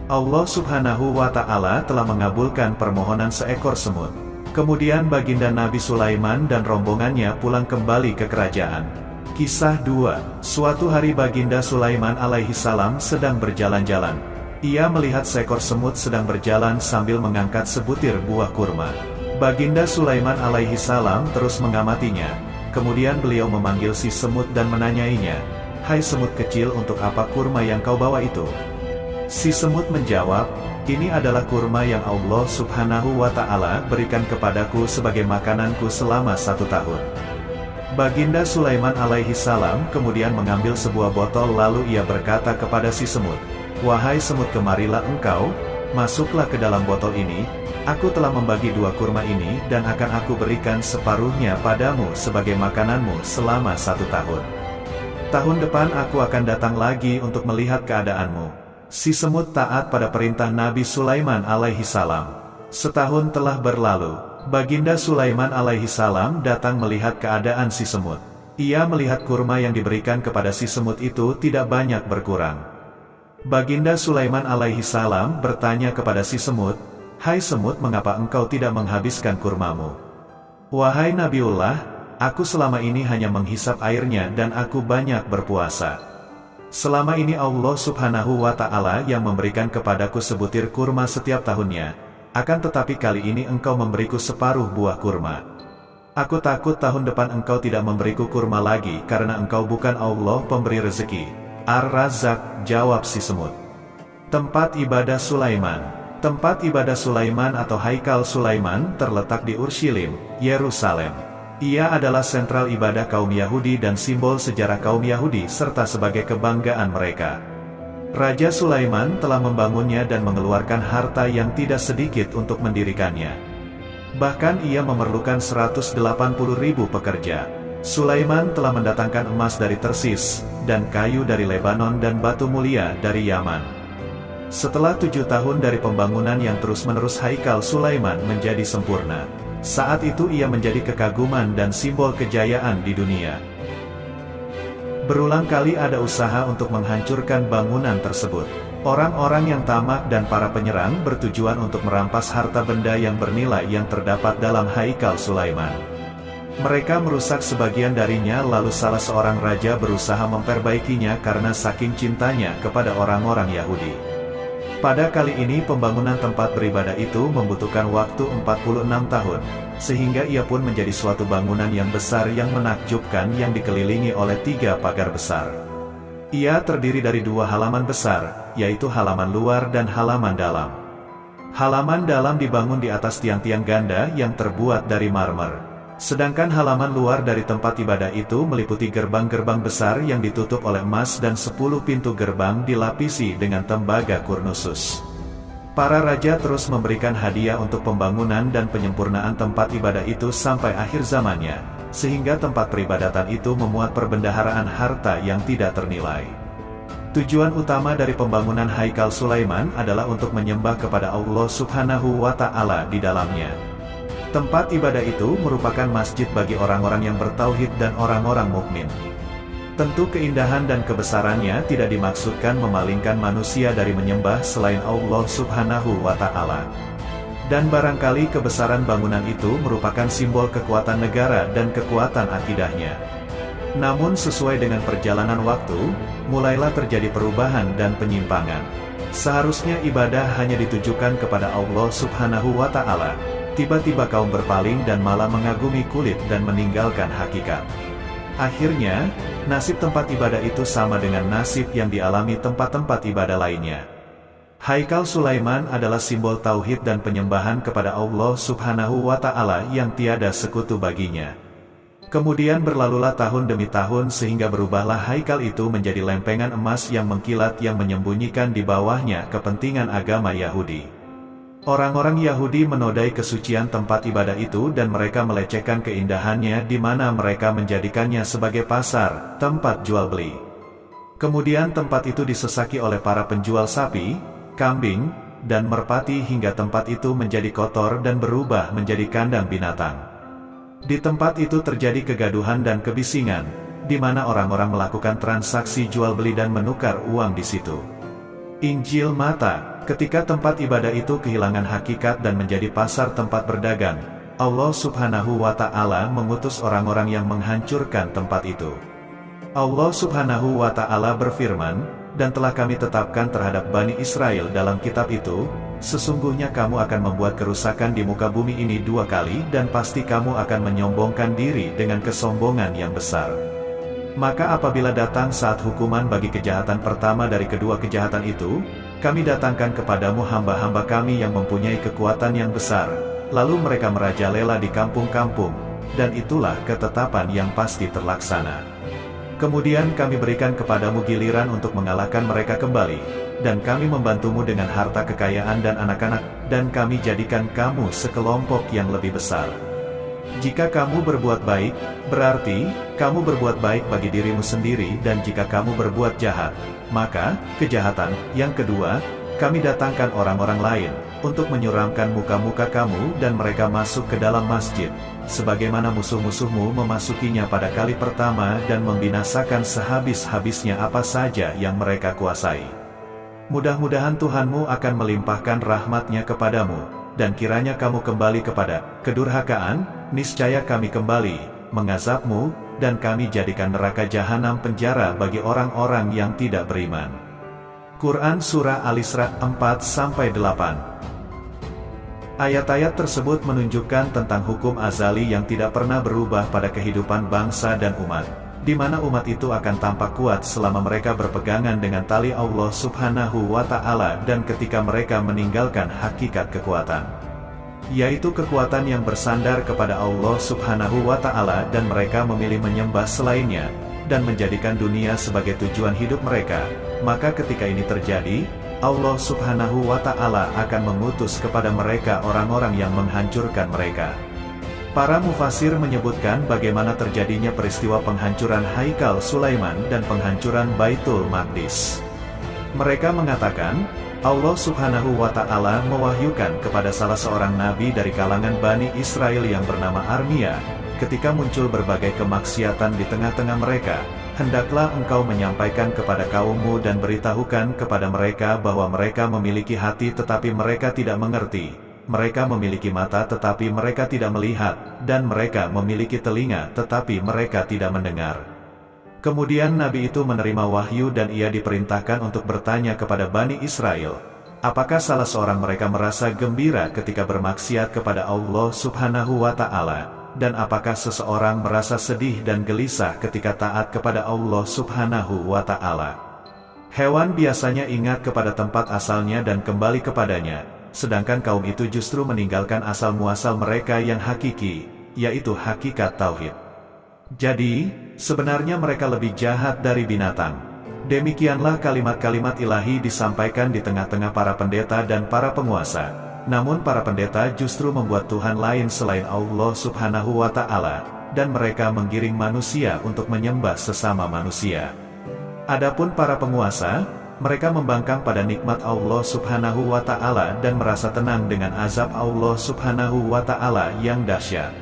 Allah Subhanahu wa Ta'ala telah mengabulkan permohonan seekor semut. Kemudian Baginda Nabi Sulaiman dan rombongannya pulang kembali ke kerajaan. Kisah 2. Suatu hari Baginda Sulaiman alaihi salam sedang berjalan-jalan. Ia melihat seekor semut sedang berjalan sambil mengangkat sebutir buah kurma. Baginda Sulaiman alaihi salam terus mengamatinya. Kemudian beliau memanggil si semut dan menanyainya, "Hai semut kecil, untuk apa kurma yang kau bawa itu?" Si semut menjawab, Ini adalah kurma yang Allah Subhanahu wa Ta'ala berikan kepadaku sebagai makananku selama 1 tahun. Baginda Sulaiman alaihi salam kemudian mengambil sebuah botol lalu ia berkata kepada si semut, "Wahai semut, kemarilah engkau, masuklah ke dalam botol ini, aku telah membagi 2 kurma ini dan akan aku berikan separuhnya padamu sebagai makananmu selama 1 tahun. Tahun depan aku akan datang lagi untuk melihat keadaanmu." Si semut taat pada perintah Nabi Sulaiman alaihi salam. Setahun telah berlalu. Baginda Sulaiman alaihi salam datang melihat keadaan si semut. Ia melihat kurma yang diberikan kepada si semut itu tidak banyak berkurang. Baginda Sulaiman alaihi salam bertanya kepada si semut, "Hai semut, mengapa engkau tidak menghabiskan kurmamu?" "Wahai Nabiullah, aku selama ini hanya menghisap airnya dan aku banyak berpuasa. Selama ini Allah Subhanahu wa Ta'ala yang memberikan kepadaku sebutir kurma setiap tahunnya. Akan tetapi kali ini engkau memberiku separuh buah kurma. Aku takut tahun depan engkau tidak memberiku kurma lagi karena engkau bukan Allah pemberi rezeki." Ar-Razzaq, jawab si semut. Tempat ibadah Sulaiman. Tempat ibadah Sulaiman atau Haikal Sulaiman terletak di Urshilim, Yerusalem. Ia adalah sentral ibadah kaum Yahudi dan simbol sejarah kaum Yahudi serta sebagai kebanggaan mereka. Raja Sulaiman telah membangunnya dan mengeluarkan harta yang tidak sedikit untuk mendirikannya. Bahkan ia memerlukan 180.000 pekerja. Sulaiman telah mendatangkan emas dari Tarsis, dan kayu dari Lebanon dan batu mulia dari Yaman. Setelah 7 tahun dari pembangunan yang terus-menerus, Haikal Sulaiman menjadi sempurna. Saat itu ia menjadi kekaguman dan simbol kejayaan di dunia. Berulang kali ada usaha untuk menghancurkan bangunan tersebut. Orang-orang yang tamak dan para penyerang bertujuan untuk merampas harta benda yang bernilai yang terdapat dalam Haikal Sulaiman. Mereka merusak sebagian darinya lalu salah seorang raja berusaha memperbaikinya karena saking cintanya kepada orang-orang Yahudi. Pada kali ini pembangunan tempat beribadah itu membutuhkan waktu 46 tahun, sehingga ia pun menjadi suatu bangunan yang besar yang menakjubkan yang dikelilingi oleh 3 pagar besar. Ia terdiri dari 2 halaman besar, yaitu halaman luar dan halaman dalam. Halaman dalam dibangun di atas tiang-tiang ganda yang terbuat dari marmer. Sedangkan halaman luar dari tempat ibadah itu meliputi gerbang-gerbang besar yang ditutup oleh emas dan 10 pintu gerbang dilapisi dengan tembaga kurnusus. Para raja terus memberikan hadiah untuk pembangunan dan penyempurnaan tempat ibadah itu sampai akhir zamannya, sehingga tempat peribadatan itu memuat perbendaharaan harta yang tidak ternilai. Tujuan utama dari pembangunan Haikal Sulaiman adalah untuk menyembah kepada Allah Subhanahu wa Ta'ala di dalamnya. Tempat ibadah itu merupakan masjid bagi orang-orang yang bertauhid dan orang-orang mukmin. Tentu keindahan dan kebesarannya tidak dimaksudkan memalingkan manusia dari menyembah selain Allah Subhanahu wa Ta'ala. Dan barangkali kebesaran bangunan itu merupakan simbol kekuatan negara dan kekuatan akidahnya. Namun sesuai dengan perjalanan waktu, mulailah terjadi perubahan dan penyimpangan. Seharusnya ibadah hanya ditujukan kepada Allah Subhanahu wa Ta'ala. Tiba-tiba kaum berpaling dan malah mengagumi kulit dan meninggalkan hakikat. Akhirnya, nasib tempat ibadah itu sama dengan nasib yang dialami tempat-tempat ibadah lainnya. Haikal Sulaiman adalah simbol tauhid dan penyembahan kepada Allah Subhanahu wa Ta'ala yang tiada sekutu baginya. Kemudian berlalulah tahun demi tahun sehingga berubahlah haikal itu menjadi lempengan emas yang mengkilat yang menyembunyikan di bawahnya kepentingan agama Yahudi. Orang-orang Yahudi menodai kesucian tempat ibadah itu dan mereka melecehkan keindahannya di mana mereka menjadikannya sebagai pasar, tempat jual beli. Kemudian tempat itu disesaki oleh para penjual sapi, kambing, dan merpati hingga tempat itu menjadi kotor dan berubah menjadi kandang binatang. Di tempat itu terjadi kegaduhan dan kebisingan, di mana orang-orang melakukan transaksi jual beli dan menukar uang di situ. Injil Mata. Ketika tempat ibadah itu kehilangan hakikat dan menjadi pasar tempat berdagang, Allah Subhanahu wa Ta'ala mengutus orang-orang yang menghancurkan tempat itu. Allah Subhanahu wa Ta'ala berfirman, "Dan telah kami tetapkan terhadap Bani Israel dalam kitab itu, sesungguhnya kamu akan membuat kerusakan di muka bumi ini 2 kali dan pasti kamu akan menyombongkan diri dengan kesombongan yang besar. Maka apabila datang saat hukuman bagi kejahatan pertama dari kedua kejahatan itu, Kami datangkan kepadamu hamba-hamba kami yang mempunyai kekuatan yang besar, lalu mereka merajalela di kampung-kampung, dan itulah ketetapan yang pasti terlaksana. Kemudian kami berikan kepadamu giliran untuk mengalahkan mereka kembali, dan kami membantumu dengan harta kekayaan dan anak-anak, dan kami jadikan kamu sekelompok yang lebih besar. Jika kamu berbuat baik, berarti kamu berbuat baik bagi dirimu sendiri, dan jika kamu berbuat jahat, maka kejahatan. Yang kedua, kami datangkan orang-orang lain untuk menyuramkan muka-muka kamu dan mereka masuk ke dalam masjid, sebagaimana musuh-musuhmu memasukinya pada kali pertama dan membinasakan sehabis-habisnya apa saja yang mereka kuasai. Mudah-mudahan Tuhanmu akan melimpahkan rahmat-Nya kepadamu, dan kiranya kamu kembali kepada kedurhakaan, niscaya kami kembali mengazabmu, dan kami jadikan neraka jahanam penjara bagi orang-orang yang tidak beriman. Quran Surah Al-Isra 4-8. Ayat-ayat tersebut menunjukkan tentang hukum azali yang tidak pernah berubah pada kehidupan bangsa dan umat, di mana umat itu akan tampak kuat selama mereka berpegangan dengan tali Allah Subhanahu wa Ta'ala dan ketika mereka meninggalkan hakikat kekuatan, yaitu kekuatan yang bersandar kepada Allah Subhanahu wa Ta'ala, dan mereka memilih menyembah selainnya dan menjadikan dunia sebagai tujuan hidup mereka. Maka ketika ini terjadi, Allah Subhanahu wa Ta'ala akan mengutus kepada mereka orang-orang yang menghancurkan mereka. Para mufasir menyebutkan bagaimana terjadinya peristiwa penghancuran Haikal Sulaiman dan penghancuran Baitul Maqdis. Mereka mengatakan, Allah Subhanahu wa Ta'ala mewahyukan kepada salah seorang nabi dari kalangan Bani Israel yang bernama Armia, ketika muncul berbagai kemaksiatan di tengah-tengah mereka, hendaklah engkau menyampaikan kepada kaummu dan beritahukan kepada mereka bahwa mereka memiliki hati tetapi mereka tidak mengerti, mereka memiliki mata tetapi mereka tidak melihat, dan mereka memiliki telinga tetapi mereka tidak mendengar. Kemudian Nabi itu menerima wahyu dan ia diperintahkan untuk bertanya kepada Bani Israel, apakah salah seorang mereka merasa gembira ketika bermaksiat kepada Allah Subhanahu wa Ta'ala, dan apakah seseorang merasa sedih dan gelisah ketika taat kepada Allah Subhanahu wa Ta'ala. Hewan biasanya ingat kepada tempat asalnya dan kembali kepadanya, sedangkan kaum itu justru meninggalkan asal-muasal mereka yang hakiki, yaitu hakikat tauhid. Jadi, sebenarnya mereka lebih jahat dari binatang. Demikianlah kalimat-kalimat ilahi disampaikan di tengah-tengah para pendeta dan para penguasa. Namun para pendeta justru membuat Tuhan lain selain Allah Subhanahu wa Ta'ala, dan mereka menggiring manusia untuk menyembah sesama manusia. Adapun para penguasa, mereka membangkang pada nikmat Allah Subhanahu wa Ta'ala dan merasa tenang dengan azab Allah Subhanahu wa Ta'ala yang dahsyat.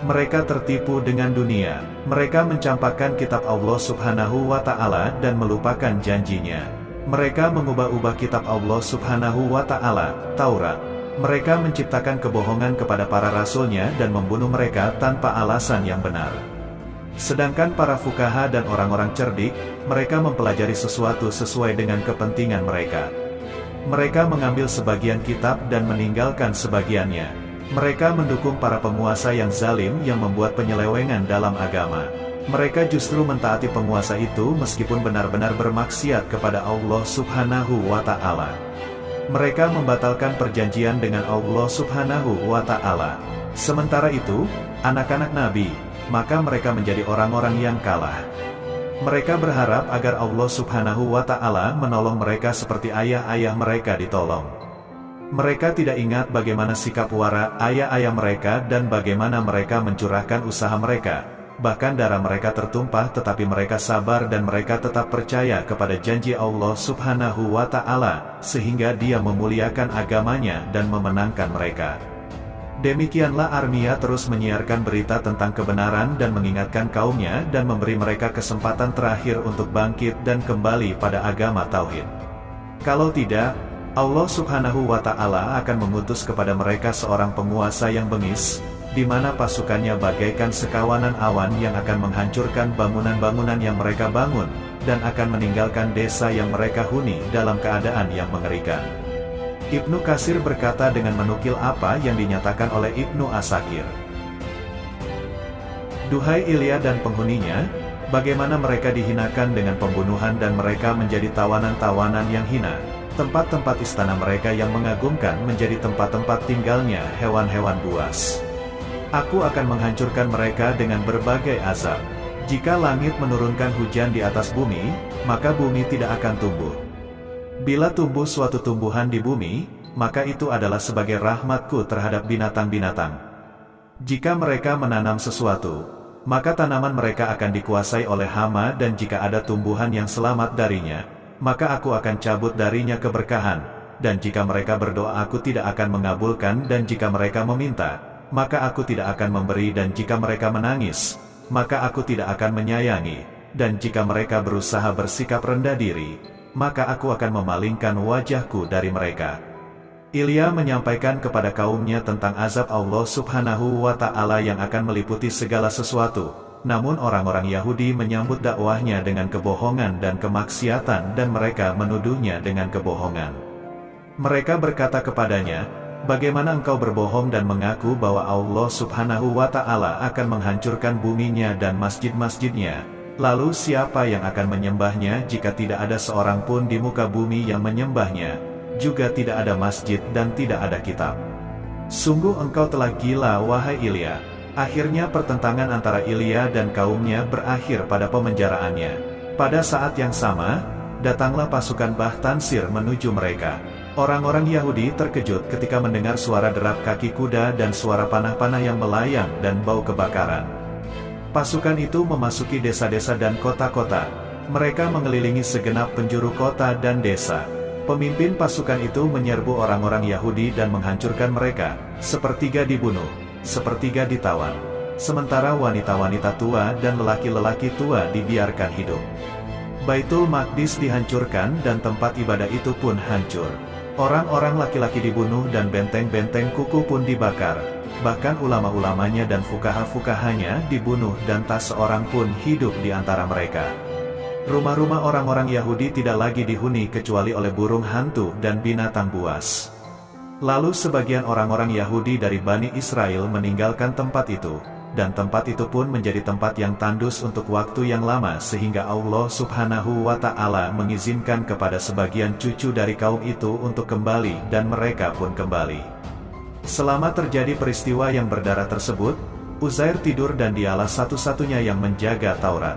Mereka tertipu dengan dunia, mereka mencampakkan kitab Allah Subhanahu wa Ta'ala dan melupakan janjinya. Mereka mengubah-ubah kitab Allah Subhanahu wa Ta'ala, Taurat. Mereka menciptakan kebohongan kepada para rasulnya dan membunuh mereka tanpa alasan yang benar. Sedangkan para fukaha dan orang-orang cerdik, mereka mempelajari sesuatu sesuai dengan kepentingan mereka. Mereka mengambil sebagian kitab dan meninggalkan sebagiannya. Mereka mendukung para penguasa yang zalim yang membuat penyelewengan dalam agama. Mereka justru mentaati penguasa itu meskipun benar-benar bermaksiat kepada Allah Subhanahu wa Ta'ala. Mereka membatalkan perjanjian dengan Allah Subhanahu wa Ta'ala. Sementara itu, anak-anak Nabi, maka mereka menjadi orang-orang yang kalah. Mereka berharap agar Allah Subhanahu wa Ta'ala menolong mereka seperti ayah-ayah mereka ditolong. Mereka tidak ingat bagaimana sikap wara ayah-ayah mereka dan bagaimana mereka mencurahkan usaha mereka. Bahkan darah mereka tertumpah tetapi mereka sabar dan mereka tetap percaya kepada janji Allah Subhanahu wa Ta'ala, sehingga Dia memuliakan agamanya dan memenangkan mereka. Demikianlah Armia terus menyiarkan berita tentang kebenaran dan mengingatkan kaumnya dan memberi mereka kesempatan terakhir untuk bangkit dan kembali pada agama Tauhid. Kalau tidak, Allah Subhanahu wa Ta'ala akan mengutus kepada mereka seorang penguasa yang bengis, di mana pasukannya bagaikan sekawanan awan yang akan menghancurkan bangunan-bangunan yang mereka bangun, dan akan meninggalkan desa yang mereka huni dalam keadaan yang mengerikan. Ibnu Katsir berkata dengan menukil apa yang dinyatakan oleh Ibnu Asakir. Duhai Ilya dan penghuninya, bagaimana mereka dihinakan dengan pembunuhan dan mereka menjadi tawanan-tawanan yang hina. Tempat-tempat istana mereka yang mengagumkan menjadi tempat-tempat tinggalnya hewan-hewan buas. Aku akan menghancurkan mereka dengan berbagai azab. Jika langit menurunkan hujan di atas bumi, maka bumi tidak akan tumbuh. Bila tumbuh suatu tumbuhan di bumi, maka itu adalah sebagai rahmatku terhadap binatang-binatang. Jika mereka menanam sesuatu, maka tanaman mereka akan dikuasai oleh hama, dan jika ada tumbuhan yang selamat darinya, maka aku akan cabut darinya keberkahan, dan jika mereka berdoa aku tidak akan mengabulkan, dan jika mereka meminta, maka aku tidak akan memberi, dan jika mereka menangis, maka aku tidak akan menyayangi, dan jika mereka berusaha bersikap rendah diri, maka aku akan memalingkan wajahku dari mereka. Ilya menyampaikan kepada kaumnya tentang azab Allah Subhanahu wa Ta'ala yang akan meliputi segala sesuatu. Namun orang-orang Yahudi menyambut dakwahnya dengan kebohongan dan kemaksiatan, dan mereka menuduhnya dengan kebohongan. Mereka berkata kepadanya, "Bagaimana engkau berbohong dan mengaku bahwa Allah Subhanahu wa Ta'ala akan menghancurkan buminya dan masjid-masjidnya? Lalu siapa yang akan menyembahnya jika tidak ada seorang pun di muka bumi yang menyembahnya? Juga tidak ada masjid dan tidak ada kitab. Sungguh engkau telah gila, wahai Ilya." Akhirnya pertentangan antara Ilya dan kaumnya berakhir pada pemenjaraannya. Pada saat yang sama, datanglah pasukan Bahtansir menuju mereka. Orang-orang Yahudi terkejut ketika mendengar suara derap kaki kuda dan suara panah-panah yang melayang dan bau kebakaran. Pasukan itu memasuki desa-desa dan kota-kota. Mereka mengelilingi segenap penjuru kota dan desa. Pemimpin pasukan itu menyerbu orang-orang Yahudi dan menghancurkan mereka. Sepertiga dibunuh, sepertiga ditawan. Sementara wanita-wanita tua dan lelaki-lelaki tua dibiarkan hidup. Baitul Maqdis dihancurkan dan tempat ibadah itu pun hancur. Orang-orang laki-laki dibunuh dan benteng-benteng kuku pun dibakar. Bahkan ulama-ulamanya dan fukaha-fukahanya dibunuh dan tak seorang pun hidup di antara mereka. Rumah-rumah orang-orang Yahudi tidak lagi dihuni kecuali oleh burung hantu dan binatang buas. Lalu sebagian orang-orang Yahudi dari Bani Israel meninggalkan tempat itu, dan tempat itu pun menjadi tempat yang tandus untuk waktu yang lama sehingga Allah Subhanahu wa Ta'ala mengizinkan kepada sebagian cucu dari kaum itu untuk kembali, dan mereka pun kembali. Selama terjadi peristiwa yang berdarah tersebut, Uzair tidur dan dialah satu-satunya yang menjaga Taurat.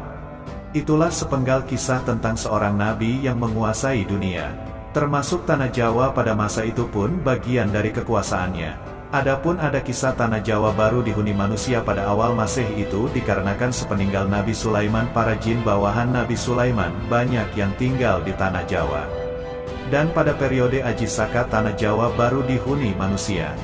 Itulah sepenggal kisah tentang seorang nabi yang menguasai dunia. Termasuk tanah Jawa pada masa itu pun bagian dari kekuasaannya. Adapun ada kisah tanah Jawa baru dihuni manusia pada awal Masehi itu dikarenakan sepeninggal Nabi Sulaiman para jin bawahan Nabi Sulaiman banyak yang tinggal di tanah Jawa. Dan pada periode Aji Saka tanah Jawa baru dihuni manusia.